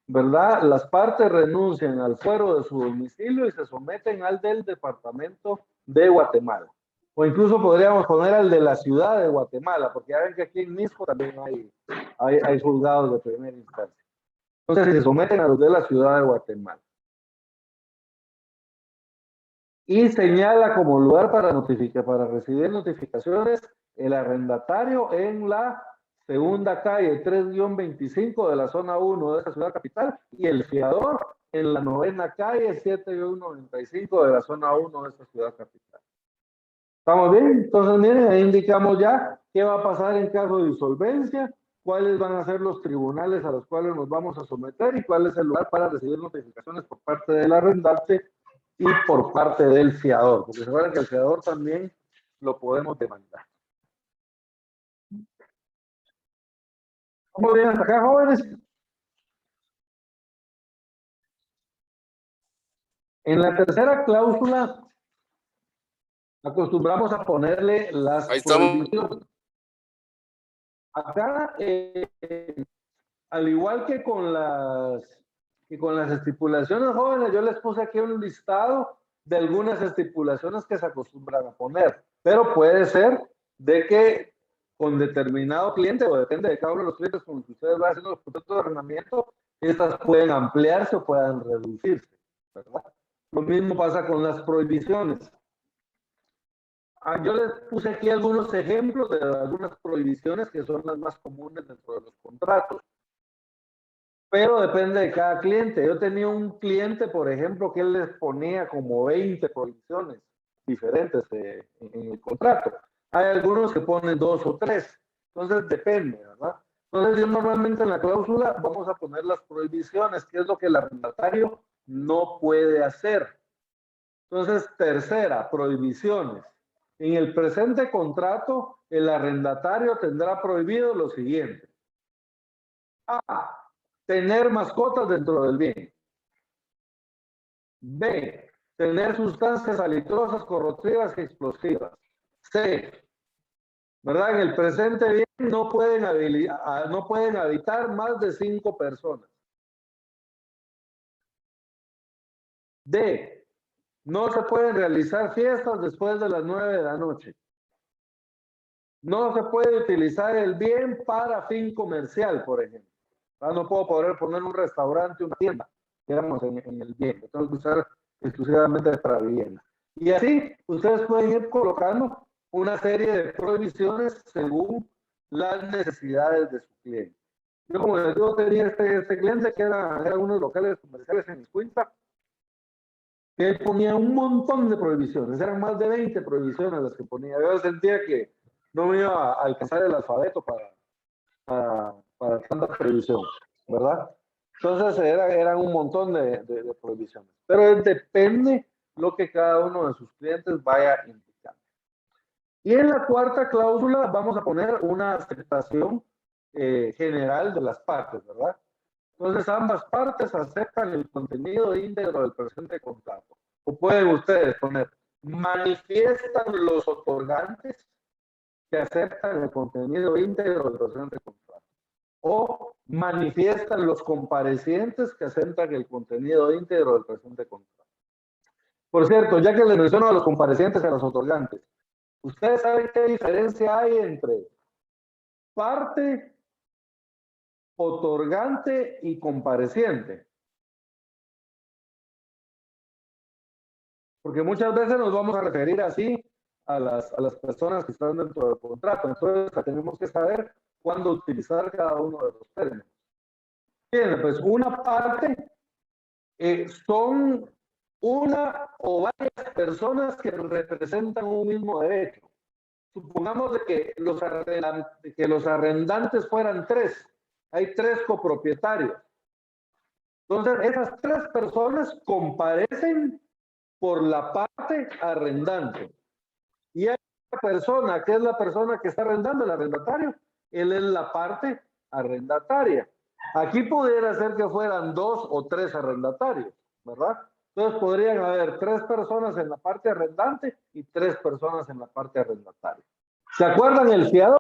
¿verdad? Las partes renuncian al fuero de su domicilio y se someten al del departamento de Guatemala. O incluso podríamos poner al de la ciudad de Guatemala, porque ya ven que aquí en Misco también hay juzgados de primera instancia. Entonces, se someten a los de la ciudad de Guatemala. Y señala como lugar para recibir notificaciones el arrendatario en la segunda calle 3-25 de la zona 1 de esa ciudad capital y el fiador en la 9ª calle 7-95 de la zona 1 de esa ciudad capital. ¿Estamos bien? Entonces, miren, ahí indicamos ya qué va a pasar en caso de insolvencia, cuáles van a ser los tribunales a los cuales nos vamos a someter y cuál es el lugar para recibir notificaciones por parte del arrendante y por parte del fiador, porque se acuerdan que el fiador también lo podemos demandar. ¿Cómo bien hasta acá, jóvenes? En la tercera cláusula acostumbramos a ponerle las prohibiciones. Acá, al igual que con las estipulaciones, jóvenes, yo les puse aquí un listado de algunas estipulaciones que se acostumbran a poner, pero puede ser de que con determinado cliente, o depende de cada uno de los clientes con los que ustedes van haciendo los procesos de arrendamiento, estas pueden ampliarse o puedan reducirse, ¿verdad? Lo mismo pasa con las prohibiciones. Yo les puse aquí algunos ejemplos de algunas prohibiciones que son las más comunes dentro de los contratos. Pero depende de cada cliente. Yo tenía un cliente, por ejemplo, que él les ponía como 20 prohibiciones diferentes en el contrato. Hay algunos que ponen 2 o 3. Entonces depende, ¿verdad? Entonces yo normalmente en la cláusula vamos a poner las prohibiciones, que es lo que el arrendatario no puede hacer. Entonces, tercera, prohibiciones. En el presente contrato, el arrendatario tendrá prohibido lo siguiente. A. Tener mascotas dentro del bien. B. Tener sustancias alitrosas, corrosivas y explosivas. C. ¿Verdad? En el presente bien no pueden habitar más de 5 personas. D. No se pueden realizar fiestas después de las 9 de la noche. No se puede utilizar el bien para fin comercial, por ejemplo. No puedo poner un restaurante, una tienda, digamos, en el bien. Tengo que usar exclusivamente para vivienda. Y así, ustedes pueden ir colocando una serie de prohibiciones según las necesidades de su cliente. Yo, como les digo, tenía este cliente que era unos locales comerciales en Escuintla, que él ponía un montón de prohibiciones, eran más de 20 prohibiciones las que ponía. Yo sentía que no me iba a alcanzar el alfabeto para tanta prohibición, ¿verdad? Entonces eran un montón de prohibiciones. Pero depende lo que cada uno de sus clientes vaya indicando. Y en la cuarta cláusula vamos a poner una aceptación general de las partes, ¿verdad? Entonces, ambas partes aceptan el contenido íntegro del presente contrato. O pueden ustedes poner, manifiestan los otorgantes que aceptan el contenido íntegro del presente contrato. O manifiestan los comparecientes que aceptan el contenido íntegro del presente contrato. Por cierto, ya que les menciono a los comparecientes y a los otorgantes, ¿ustedes saben qué diferencia hay entre parte, otorgante y compareciente? Porque muchas veces nos vamos a referir así a las personas que están dentro del contrato. Entonces tenemos que saber cuándo utilizar cada uno de los términos. Bien, pues una parte son una o varias personas que representan un mismo derecho. Supongamos de que los arrendantes fueran 3. Hay 3 copropietarios. Entonces, esas 3 personas comparecen por la parte arrendante. Y hay una persona, que es la persona que está arrendando, el arrendatario. Él es la parte arrendataria. Aquí pudiera ser que fueran 2 o 3 arrendatarios, ¿verdad? Entonces podrían haber 3 personas en la parte arrendante y 3 personas en la parte arrendataria. ¿Se acuerdan el fiador?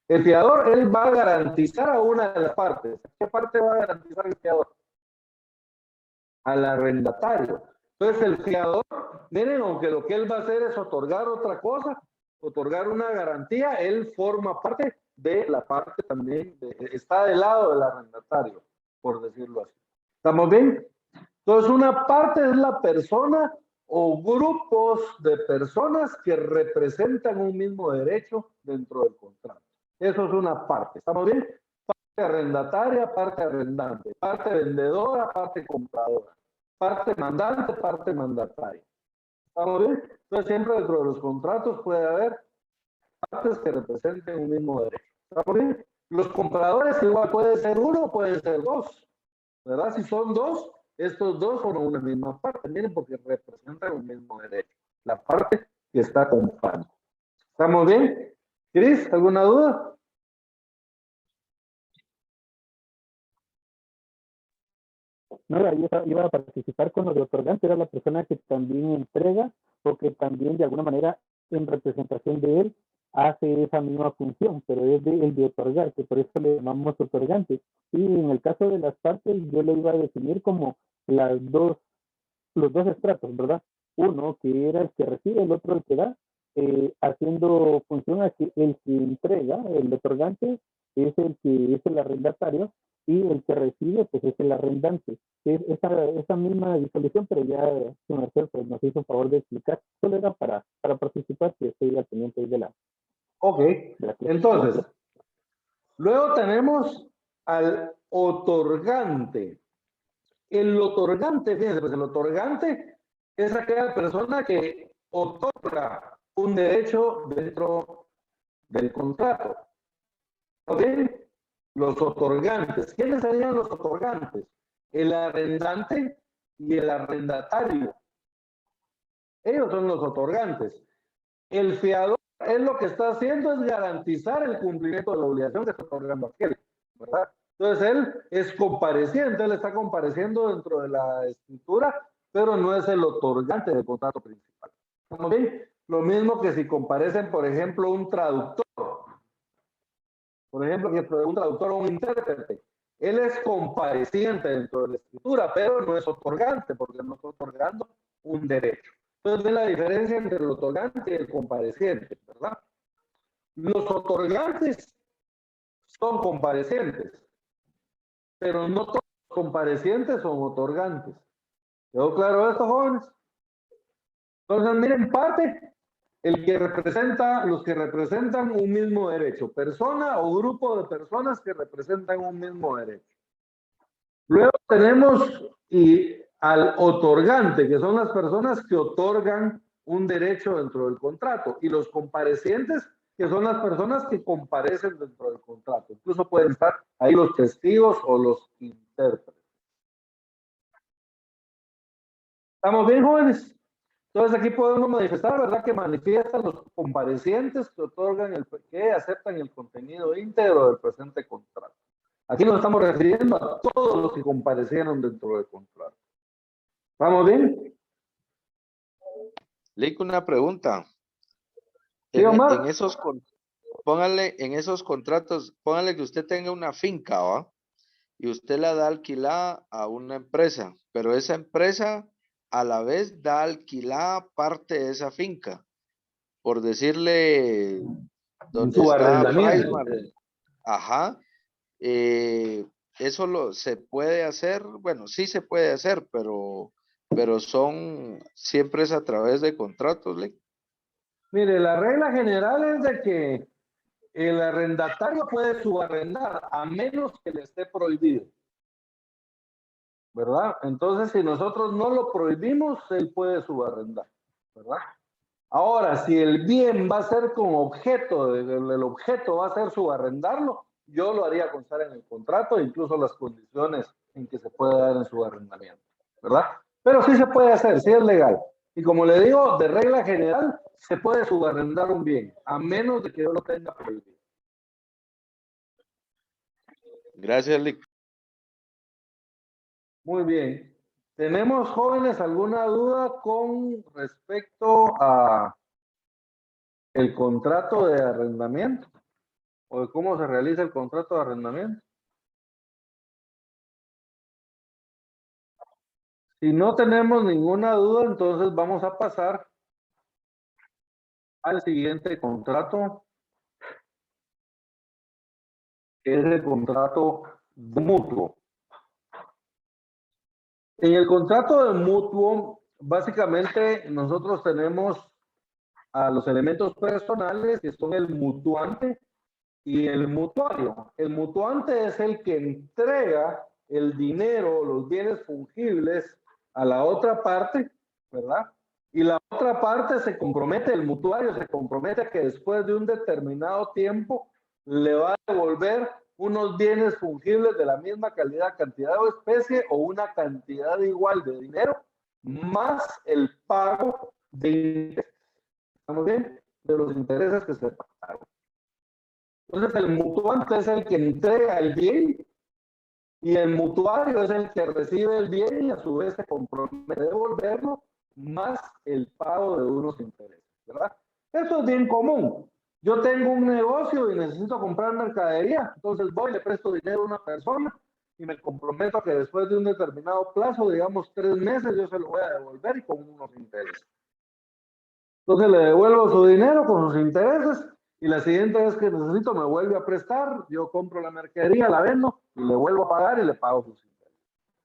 El fiador, él va a garantizar a una de las partes. ¿Qué parte va a garantizar el fiador? Al arrendatario. Entonces el fiador, miren, aunque lo que él va a hacer es otorgar otra cosa, otorgar una garantía, él forma parte de la parte también, está del lado del arrendatario, por decirlo así. ¿Estamos bien? Entonces una parte es la persona o grupos de personas que representan un mismo derecho dentro del contrato. Eso es una parte. ¿Estamos bien? Parte arrendataria, parte arrendante, parte vendedora, parte compradora, parte mandante, parte mandataria. ¿Estamos bien? Entonces siempre dentro de los contratos puede haber partes que representen un mismo derecho. ¿Estamos bien? Los compradores igual puede ser 1 o puede ser 2, ¿verdad? Si son 2, estos 2 son una misma parte, miren, porque representan un mismo derecho, la parte que está comprando. ¿Estamos bien? Cris, ¿alguna duda? No, iba a participar con lo de otorgante, era la persona que también entrega o que también de alguna manera en representación de él hace esa misma función, pero es el de otorgar, que por eso le llamamos otorgante. Y en el caso de las partes, yo lo iba a definir como los dos estratos, ¿verdad? Uno que era el que recibe, el otro el que da, haciendo función a que el que entrega, el otorgante, es el que es el arrendatario, y el que recibe, pues es el arrendante. Es esa misma disolución, pero ya Marcel pues, nos hizo un favor de explicar. Solo era para participar, que estoy al pendiente de la... Ok, entonces, luego tenemos al otorgante. El otorgante, fíjense, pues el otorgante es aquella persona que otorga un derecho dentro del contrato. ¿Ok? Los otorgantes. ¿Quiénes serían los otorgantes? El arrendante y el arrendatario. Ellos son los otorgantes. El fiador, él lo que está haciendo es garantizar el cumplimiento de la obligación que está otorgando aquel, ¿verdad? Entonces él es compareciente, él está compareciendo dentro de la escritura, pero no es el otorgante del contrato principal. ¿Estamos bien? Lo mismo que si comparecen, por ejemplo, un traductor. Por ejemplo, un traductor o un intérprete. Él es compareciente dentro de la escritura, pero no es otorgante, porque no está otorgando un derecho. Entonces, ven la diferencia entre el otorgante y el compareciente, ¿verdad? Los otorgantes son comparecientes, pero no todos los comparecientes son otorgantes. ¿Quedó claro esto, jóvenes? Entonces, miren, parte, el que representa, los que representan un mismo derecho, persona o grupo de personas que representan un mismo derecho. Luego tenemos al otorgante, que son las personas que otorgan un derecho dentro del contrato, y los comparecientes, que son las personas que comparecen dentro del contrato. Incluso pueden estar ahí los testigos o los intérpretes. ¿Estamos bien, jóvenes? Entonces aquí podemos manifestar, ¿verdad? Que manifiestan los comparecientes que otorgan que aceptan el contenido íntegro del presente contrato. Aquí nos estamos refiriendo a todos los que comparecieron dentro del contrato. ¿Vamos bien? Lick, una pregunta. Sí, Omar. Póngale en esos contratos, póngale que usted tenga una finca, ¿va? Y usted la da alquilada a una empresa, pero esa empresa a la vez da alquilada parte de esa finca. Por decirle, donde Su está arrendamiento. Pricemar. Ajá. Eso se puede hacer, bueno, sí se puede hacer, pero siempre es a través de contratos, Lick. Mire, la regla general es de que el arrendatario puede subarrendar a menos que le esté prohibido, ¿verdad? Entonces, si nosotros no lo prohibimos, él puede subarrendar, ¿verdad? Ahora, si el bien va a ser con objeto, el objeto va a ser subarrendarlo, yo lo haría constar en el contrato, incluso las condiciones en que se puede dar en su arrendamiento, ¿verdad? Pero sí se puede hacer, sí es legal. Y como le digo, de regla general, se puede subarrendar un bien, a menos de que yo lo tenga prohibido. Gracias, Lick. Muy bien. ¿Tenemos, jóvenes, alguna duda con respecto a el contrato de arrendamiento? ¿O de cómo se realiza el contrato de arrendamiento? Si no tenemos ninguna duda, entonces vamos a pasar al siguiente contrato, que es el contrato de mutuo. En el contrato de mutuo, básicamente nosotros tenemos a los elementos personales, que son el mutuante y el mutuario. El mutuante es el que entrega el dinero, los bienes fungibles a la otra parte, ¿verdad? Y la otra parte se compromete, el mutuario se compromete a que después de un determinado tiempo le va a devolver unos bienes fungibles de la misma calidad, cantidad o especie, o una cantidad igual de dinero, más el pago de intereses. ¿Estamos bien? De los intereses que se pagaron. Entonces el mutuante es el que entrega el bien y el mutuario es el que recibe el bien y a su vez se compromete a devolverlo más el pago de unos intereses, ¿verdad? Eso es bien común. Yo tengo un negocio y necesito comprar mercadería, entonces voy, le presto dinero a una persona y me comprometo a que después de un determinado plazo, digamos 3 meses, yo se lo voy a devolver y con unos intereses. Entonces le devuelvo su dinero con sus intereses y la siguiente vez que necesito me vuelve a prestar, yo compro la mercadería, la vendo y le vuelvo a pagar y le pago sus intereses,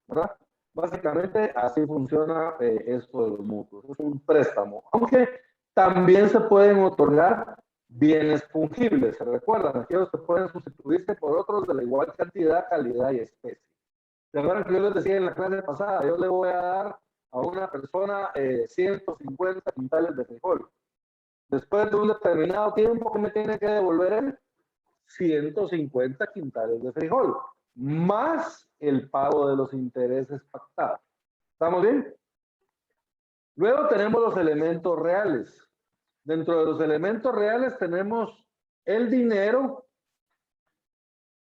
¿verdad? Básicamente así funciona esto de los mutuos, es un préstamo, aunque también se pueden otorgar bienes fungibles, ¿se recuerdan? Aquellos que pueden sustituirse por otros de la igual cantidad, calidad y especie. ¿Se acuerdan que yo les decía en la clase pasada? Yo le voy a dar a una persona 150 quintales de frijol. Después de un determinado tiempo, ¿qué me tiene que devolver él? 150 quintales de frijol, más el pago de los intereses pactados. ¿Estamos bien? Luego tenemos los elementos reales. Dentro de los elementos reales tenemos el dinero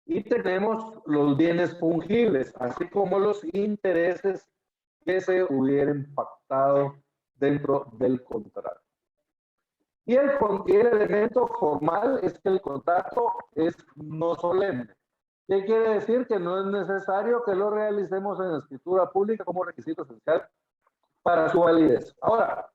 y tenemos los bienes fungibles, así como los intereses que se hubieran pactado dentro del contrato. Y el elemento formal es que el contrato es no solemne. ¿Qué quiere decir? Que no es necesario que lo realicemos en escritura pública como requisito esencial para su validez. Ahora,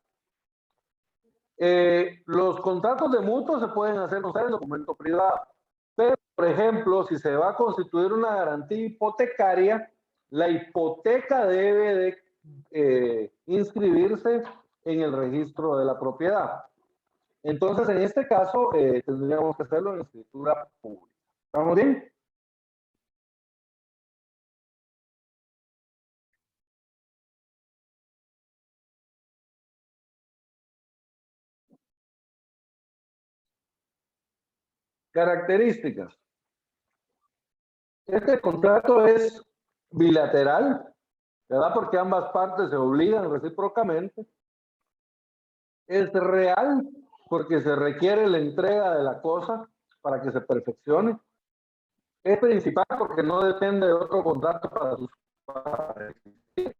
los contratos de mutuo se pueden hacer constar en documento privado, pero, por ejemplo, si se va a constituir una garantía hipotecaria, la hipoteca debe de inscribirse en el registro de la propiedad. Entonces, en este caso, tendríamos que hacerlo en escritura pública. ¿Estamos bien? Características. Este contrato es bilateral, ¿verdad? Porque ambas partes se obligan recíprocamente. Es real, porque se requiere la entrega de la cosa para que se perfeccione. Es principal porque no depende de otro contrato para existir.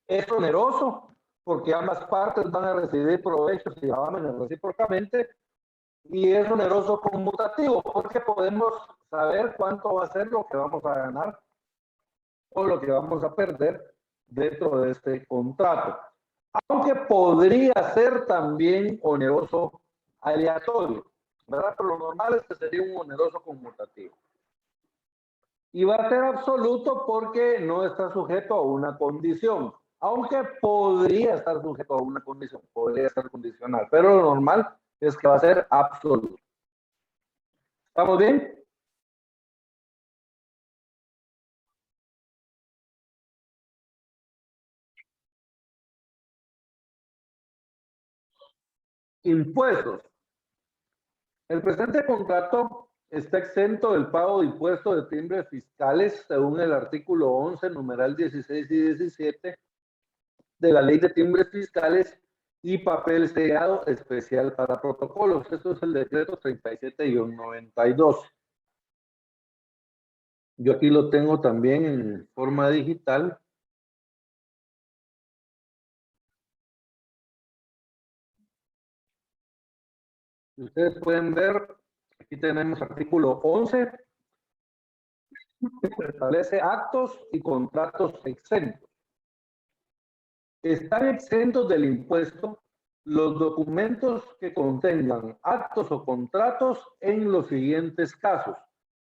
Es oneroso porque ambas partes van a recibir provechos y gravámenes recíprocamente, y es oneroso conmutativo, porque podemos saber cuánto va a ser lo que vamos a ganar o lo que vamos a perder dentro de este contrato. Aunque podría ser también oneroso aleatorio, ¿verdad? Pero lo normal es que sería un oneroso conmutativo. Y va a ser absoluto porque no está sujeto a una condición, aunque podría estar sujeto a una condición, podría ser condicional, pero lo normal es que va a ser absoluto. ¿Estamos bien? Impuestos. El presente contrato está exento del pago de impuestos de timbres fiscales según el artículo 11, numeral 16 y 17 de la Ley de Timbres Fiscales y papel sellado especial para protocolos. Esto es el decreto 37-92. Yo aquí lo tengo también en forma digital. Ustedes pueden ver, aquí tenemos artículo 11, que establece actos y contratos exentos. Están exentos del impuesto los documentos que contengan actos o contratos en los siguientes casos.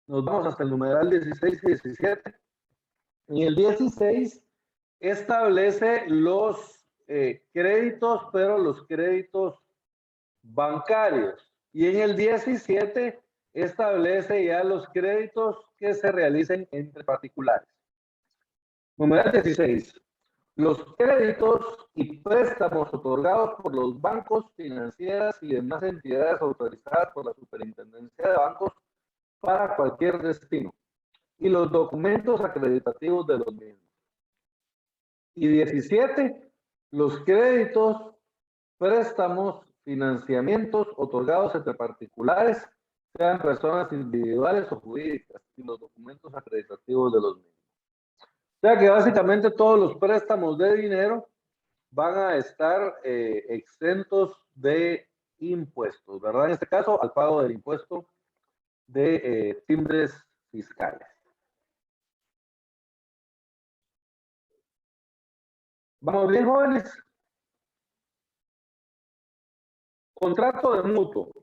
Nos vamos hasta el numeral 16 y 17. En el 16 establece los créditos, pero los créditos bancarios. Y en el 17 establece ya los créditos que se realicen entre particulares. Numeral 16. Los créditos y préstamos otorgados por los bancos, financieras y demás entidades autorizadas por la Superintendencia de Bancos para cualquier destino. Y los documentos acreditativos de los mismos. Y 17. Los créditos, préstamos, financiamientos otorgados entre particulares, sean personas individuales o jurídicas, y los documentos acreditativos de los mismos. O sea que básicamente todos los préstamos de dinero van a estar exentos de impuestos, ¿verdad? En este caso, al pago del impuesto de timbres fiscales. ¿Vamos bien, jóvenes? Contrato de mutuo.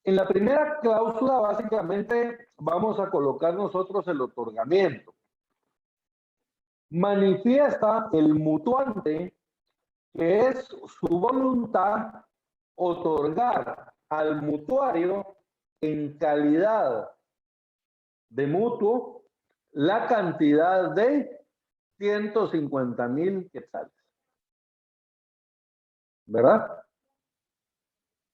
En la primera cláusula, básicamente, vamos a colocar nosotros el otorgamiento. Manifiesta el mutuante que es su voluntad otorgar al mutuario en calidad de mutuo la cantidad de 150,000 quetzales. ¿Verdad?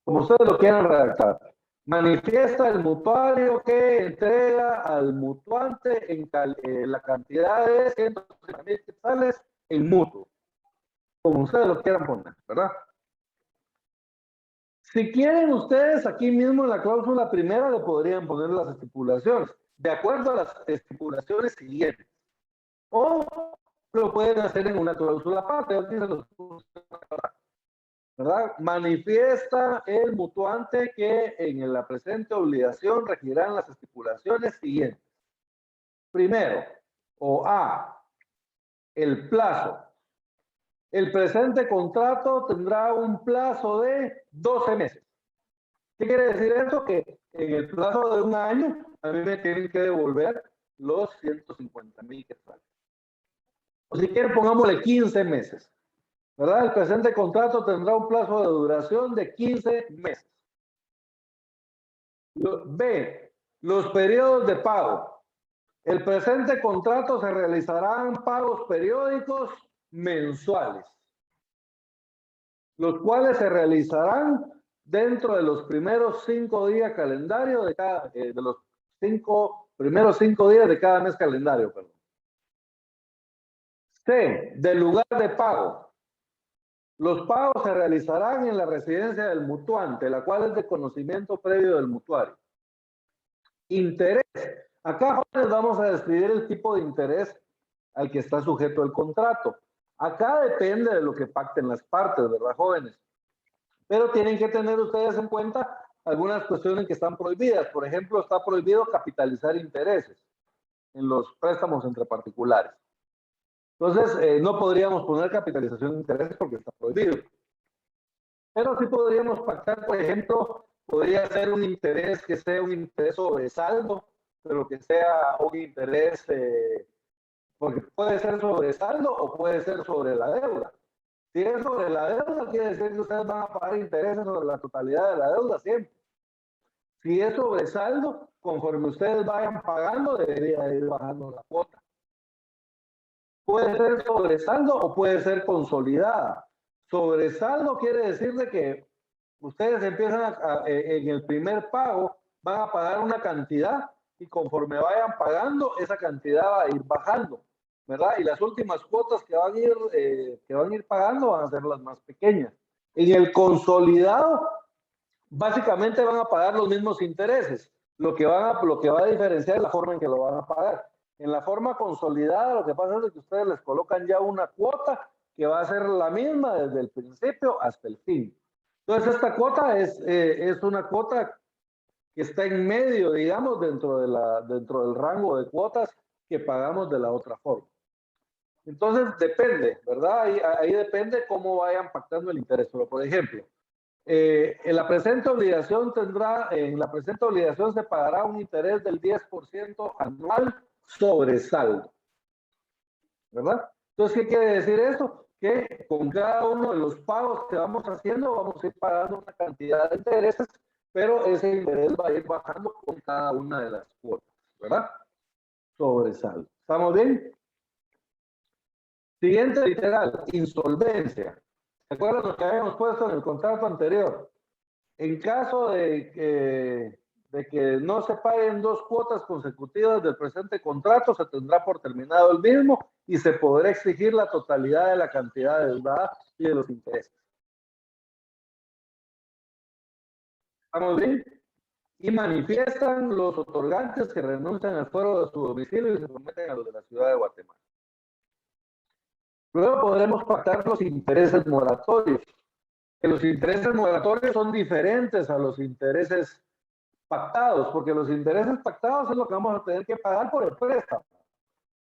Como ustedes lo quieran redactar. Manifiesta el mutuario que entrega al mutuante en la cantidad de 150,000 quetzales en mutuo. Como ustedes lo quieran poner, ¿verdad? Si quieren ustedes, aquí mismo en la cláusula primera le podrían poner las estipulaciones, de acuerdo a las estipulaciones siguientes. O lo pueden hacer en una cláusula aparte, ¿verdad? Manifiesta el mutuante que en la presente obligación regirán las estipulaciones siguientes. Primero, o A, el plazo. El presente contrato tendrá un plazo de 12 meses. ¿Qué quiere decir eso? Que en el plazo de un año a mí me tienen que devolver los 150,000 quetzales. O si quieren, pongámosle 15 meses. ¿Verdad? El presente contrato tendrá un plazo de duración de 15 meses. B. Los periodos de pago. El presente contrato se realizarán pagos periódicos mensuales, los cuales se realizarán dentro de los primeros 5 días calendario de cada, de los primeros 5 días de cada mes calendario. Perdón. C. Del lugar de pago. Los pagos se realizarán en la residencia del mutuante, la cual es de conocimiento previo del mutuario. Interés. Acá jóvenes vamos a describir el tipo de interés al que está sujeto el contrato. Acá depende de lo que pacten las partes, ¿verdad, jóvenes? Pero tienen que tener ustedes en cuenta algunas cuestiones que están prohibidas. Por ejemplo, está prohibido capitalizar intereses en los préstamos entre particulares. Entonces, no podríamos poner capitalización de intereses porque está prohibido. Pero sí podríamos pactar, por ejemplo, podría ser un interés que sea un interés sobre saldo, pero que sea un interés, porque puede ser sobre saldo o puede ser sobre la deuda. Si es sobre la deuda, quiere decir que ustedes van a pagar intereses sobre la totalidad de la deuda siempre. Si es sobre saldo, conforme ustedes vayan pagando, debería ir bajando la cuota. Puede ser sobresaldo o puede ser consolidada. Sobresaldo quiere decir de que ustedes empiezan en el primer pago, van a pagar una cantidad y conforme vayan pagando, esa cantidad va a ir bajando, ¿verdad? Y las últimas cuotas que van a ir pagando van a ser las más pequeñas. En el consolidado, básicamente van a pagar los mismos intereses. Lo que va a diferenciar es la forma en que lo van a pagar. En la forma consolidada, lo que pasa es que ustedes les colocan ya una cuota que va a ser la misma desde el principio hasta el fin. Entonces, esta cuota es una cuota que está en medio, digamos, dentro del rango de cuotas que pagamos de la otra forma. Entonces, depende, ¿verdad? Ahí depende cómo vayan pactando el interés. Pero, por ejemplo, en la presente obligación se pagará un interés del 10% anual sobre saldo, ¿verdad? Entonces, ¿qué quiere decir eso? Que con cada uno de los pagos que vamos haciendo, vamos a ir pagando una cantidad de intereses, pero ese interés va a ir bajando con cada una de las cuotas, ¿verdad? Sobre saldo. ¿Estamos bien? Siguiente literal, insolvencia. ¿Se acuerdan lo que habíamos puesto en el contrato anterior? En caso de que no se paguen 2 cuotas consecutivas del presente contrato, se tendrá por terminado el mismo y se podrá exigir la totalidad de la cantidad deudada y de los intereses. ¿Estamos bien? Y manifiestan los otorgantes que renuncian al fuero de su domicilio y se someten a los de la ciudad de Guatemala. Luego podremos pactar los intereses moratorios. Que los intereses moratorios son diferentes a los intereses pactados, porque los intereses pactados es lo que vamos a tener que pagar por el préstamo.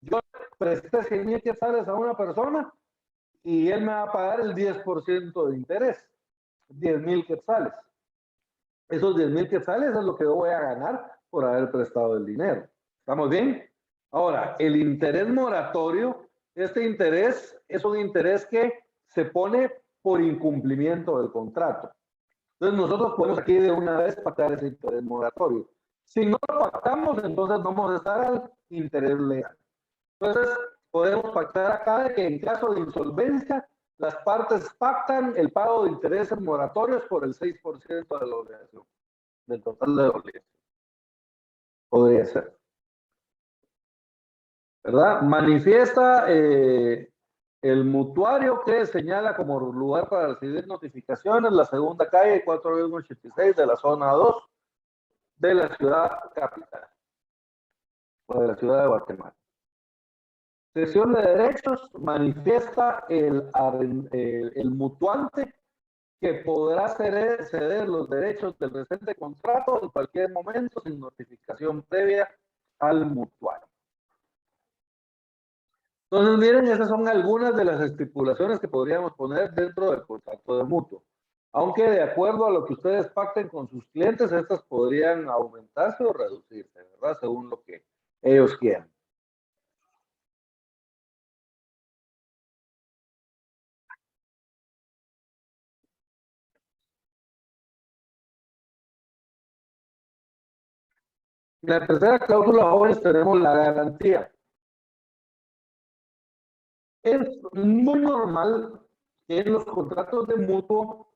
Yo presté 100,000 quetzales a una persona y él me va a pagar el 10% de interés, 10,000 quetzales. Esos 10,000 quetzales es lo que yo voy a ganar por haber prestado el dinero. ¿Estamos bien? Ahora, el interés moratorio, este interés es un interés que se pone por incumplimiento del contrato. Entonces nosotros podemos aquí de una vez pactar ese interés moratorio. Si no lo pactamos, entonces vamos a estar al interés legal. Entonces podemos pactar acá de que en caso de insolvencia, las partes pactan el pago de intereses moratorios por el 6% de la obligación, del total de la obligación. Podría ser. ¿Verdad? Manifiesta el mutuario que señala como lugar para recibir notificaciones la segunda calle 4-86 de la zona 2 de la ciudad capital o de la ciudad de Guatemala. Cesión de derechos manifiesta el mutuante que podrá ceder los derechos del presente contrato en cualquier momento sin notificación previa al mutuario. Entonces, miren, esas son algunas de las estipulaciones que podríamos poner dentro del contrato de mutuo. Aunque de acuerdo a lo que ustedes pacten con sus clientes, estas podrían aumentarse o reducirse, ¿verdad? Según lo que ellos quieran. En la tercera cláusula, jóvenes, tenemos la garantía. Es muy normal que en los contratos de mutuo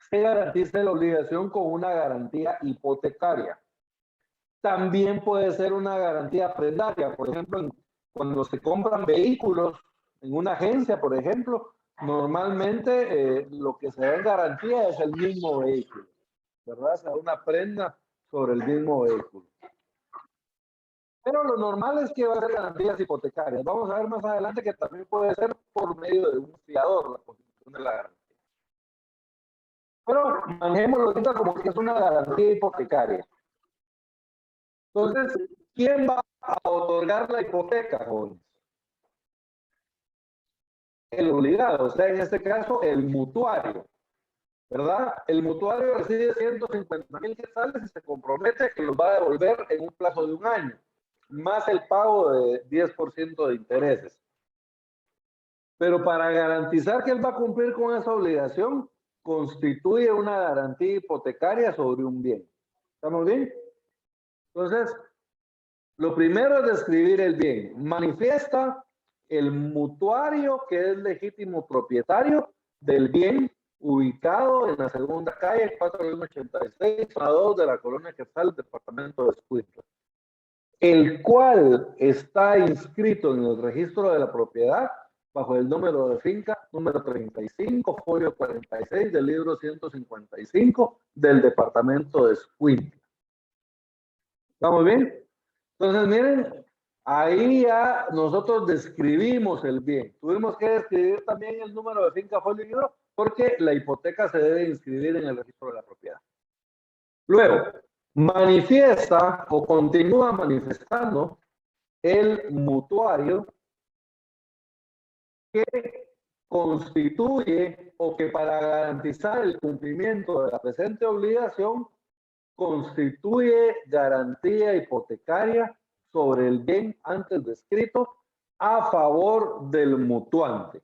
se garantice la obligación con una garantía hipotecaria. También puede ser una garantía prendaria. Por ejemplo, cuando se compran vehículos en una agencia, por ejemplo, normalmente lo que se da en garantía es el mismo vehículo, ¿verdad? Se da una prenda sobre el mismo vehículo. Pero lo normal es que va a ser garantías hipotecarias. Vamos a ver más adelante que también puede ser por medio de un fiador la constitución de la garantía. Pero manejémoslo ahorita como que es una garantía hipotecaria. Entonces, ¿quién va a otorgar la hipoteca, jóvenes? El obligado, o sea, en este caso, el mutuario, ¿verdad? El mutuario recibe 150,000 quetzales y se compromete que los va a devolver en un plazo de 1 año, más el pago de 10% de intereses. Pero para garantizar que él va a cumplir con esa obligación, constituye una garantía hipotecaria sobre un bien. ¿Estamos bien? Entonces, lo primero es describir el bien. Manifiesta el mutuario que es legítimo propietario del bien ubicado en la segunda calle 486, zona 2 de la colonia Quetzal, departamento de Escuintla, el cual está inscrito en el registro de la propiedad bajo el número de finca número 35, folio 46 del libro 155 del departamento de Escuintla. ¿Estamos bien? Entonces, miren, ahí ya nosotros describimos el bien. Tuvimos que describir también el número de finca, folio y libro, porque la hipoteca se debe inscribir en el registro de la propiedad. Luego, manifiesta o continúa manifestando el mutuario que constituye o que para garantizar el cumplimiento de la presente obligación constituye garantía hipotecaria sobre el bien antes descrito a favor del mutuante.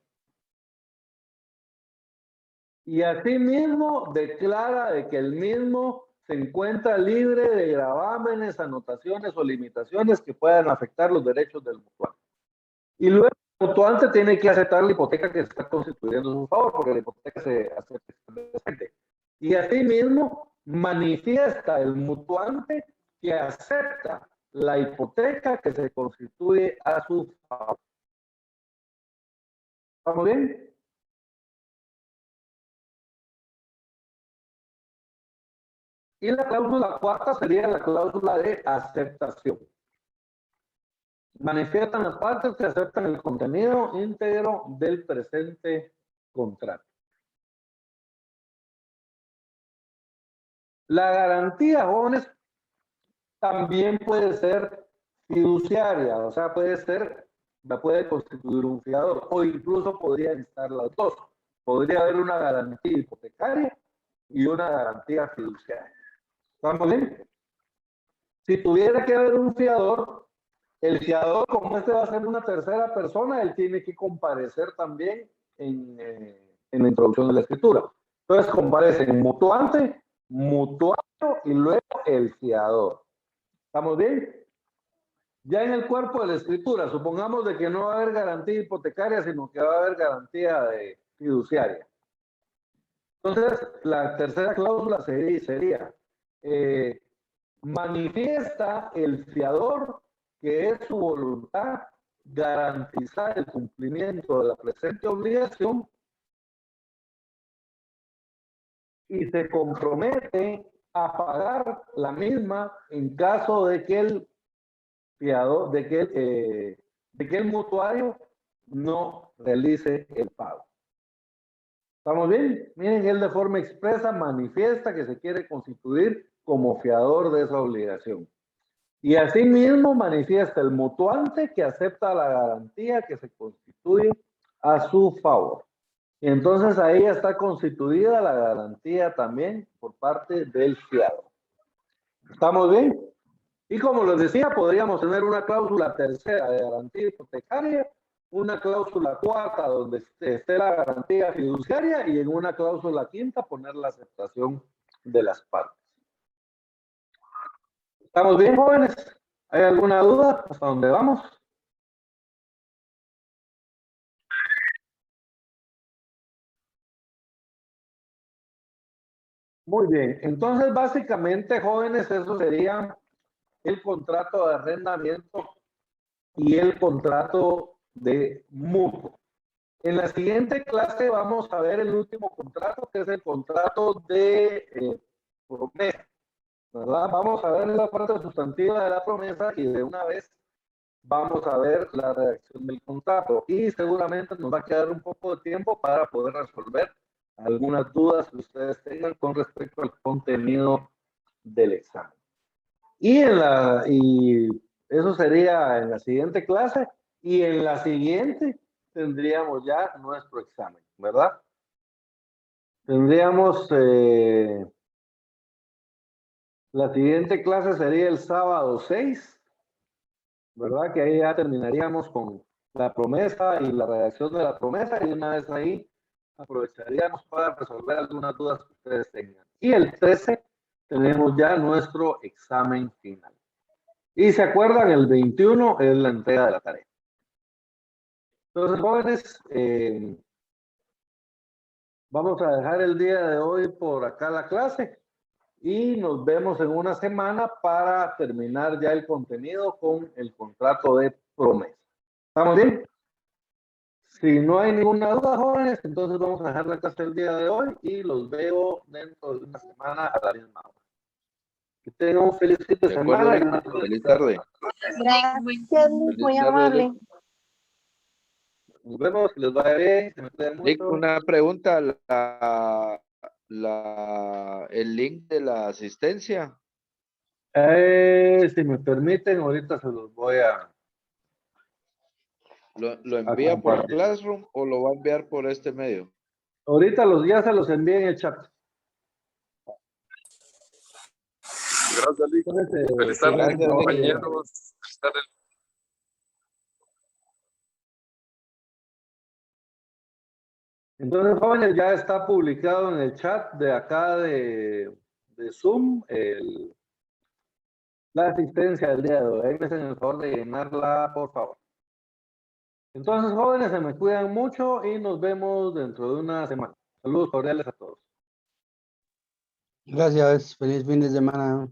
Y asimismo declara de que el mismo se encuentra libre de gravámenes, anotaciones o limitaciones que puedan afectar los derechos del mutuante. Y luego el mutuante tiene que aceptar la hipoteca que se está constituyendo a su favor, porque la hipoteca se acepta. Y asimismo manifiesta el mutuante que acepta la hipoteca que se constituye a su favor. ¿Estamos bien? Y la cláusula cuarta sería la cláusula de aceptación. Manifiestan las partes que aceptan el contenido íntegro del presente contrato. La garantía, jóvenes, también puede ser fiduciaria, o sea, puede constituir un fiador, o incluso podría estar las dos. Podría haber una garantía hipotecaria y una garantía fiduciaria. ¿Estamos bien? Si tuviera que haber un fiador, el fiador, como este va a ser una tercera persona, él tiene que comparecer también en la introducción de la escritura. Entonces comparecen mutuante, mutuario y luego el fiador. ¿Estamos bien? Ya en el cuerpo de la escritura, supongamos de que no va a haber garantía hipotecaria, sino que va a haber garantía de fiduciaria. Entonces, la tercera cláusula sería manifiesta el fiador que es su voluntad garantizar el cumplimiento de la presente obligación y se compromete a pagar la misma en caso de que el fiador, de que el mutuario no realice el pago. ¿Estamos bien? Miren, él de forma expresa manifiesta que se quiere constituir como fiador de esa obligación. Y asimismo manifiesta el mutuante que acepta la garantía que se constituye a su favor. Y entonces ahí está constituida la garantía también por parte del fiador. ¿Estamos bien? Y como les decía, podríamos tener una cláusula tercera de garantía hipotecaria, una cláusula cuarta donde esté la garantía fiduciaria y en una cláusula quinta poner la aceptación de las partes. ¿Estamos bien, jóvenes? ¿Hay alguna duda? ¿Hasta dónde vamos? Muy bien. Entonces, básicamente, jóvenes, eso sería el contrato de arrendamiento y el contrato de mutuo. En la siguiente clase vamos a ver el último contrato, que es el contrato de promesa. ¿verdad? Vamos a ver la parte sustantiva de la promesa y de una vez vamos a ver la redacción del contrato. Y seguramente nos va a quedar un poco de tiempo para poder resolver algunas dudas que ustedes tengan con respecto al contenido del examen. Y eso sería en la siguiente clase, y en la siguiente tendríamos ya nuestro examen, ¿verdad? Tendríamos, la siguiente clase sería el sábado 6, ¿verdad? Que ahí ya terminaríamos con la promesa y la redacción de la promesa, y una vez ahí aprovecharíamos para resolver algunas dudas que ustedes tengan. Y el 13 tenemos ya nuestro examen final. Y se acuerdan, el 21 es la entrega de la tarea. Entonces, jóvenes, vamos a dejar el día de hoy por acá la clase y nos vemos en una semana para terminar ya el contenido con el contrato de promesa. ¿Estamos bien? Si no hay ninguna duda, jóvenes, entonces vamos a dejar la clase el día de hoy y los veo dentro de una semana a la misma hora. Que tengan un feliz fin de semana. Feliz tarde. Gracias, muy amable. Nos vemos, que les vaya bien. Se me cuidan Lick, mucho. una pregunta, el link de la asistencia. Si me permiten, ahorita se los voy a... ¿Lo envía por compartir. Classroom o lo va a enviar por este medio? Ahorita los días se los envié en el chat. Gracias, Lick. Feliz tarde, Gracias, Lick. compañeros. Feliz tarde. Entonces, jóvenes, ya está publicado en el chat de acá de Zoom la asistencia del día de hoy. Háganse el favor de llenarla, por favor. Entonces, jóvenes, se me cuidan mucho y nos vemos dentro de una semana. Saludos cordiales a todos. Gracias, feliz fin de semana.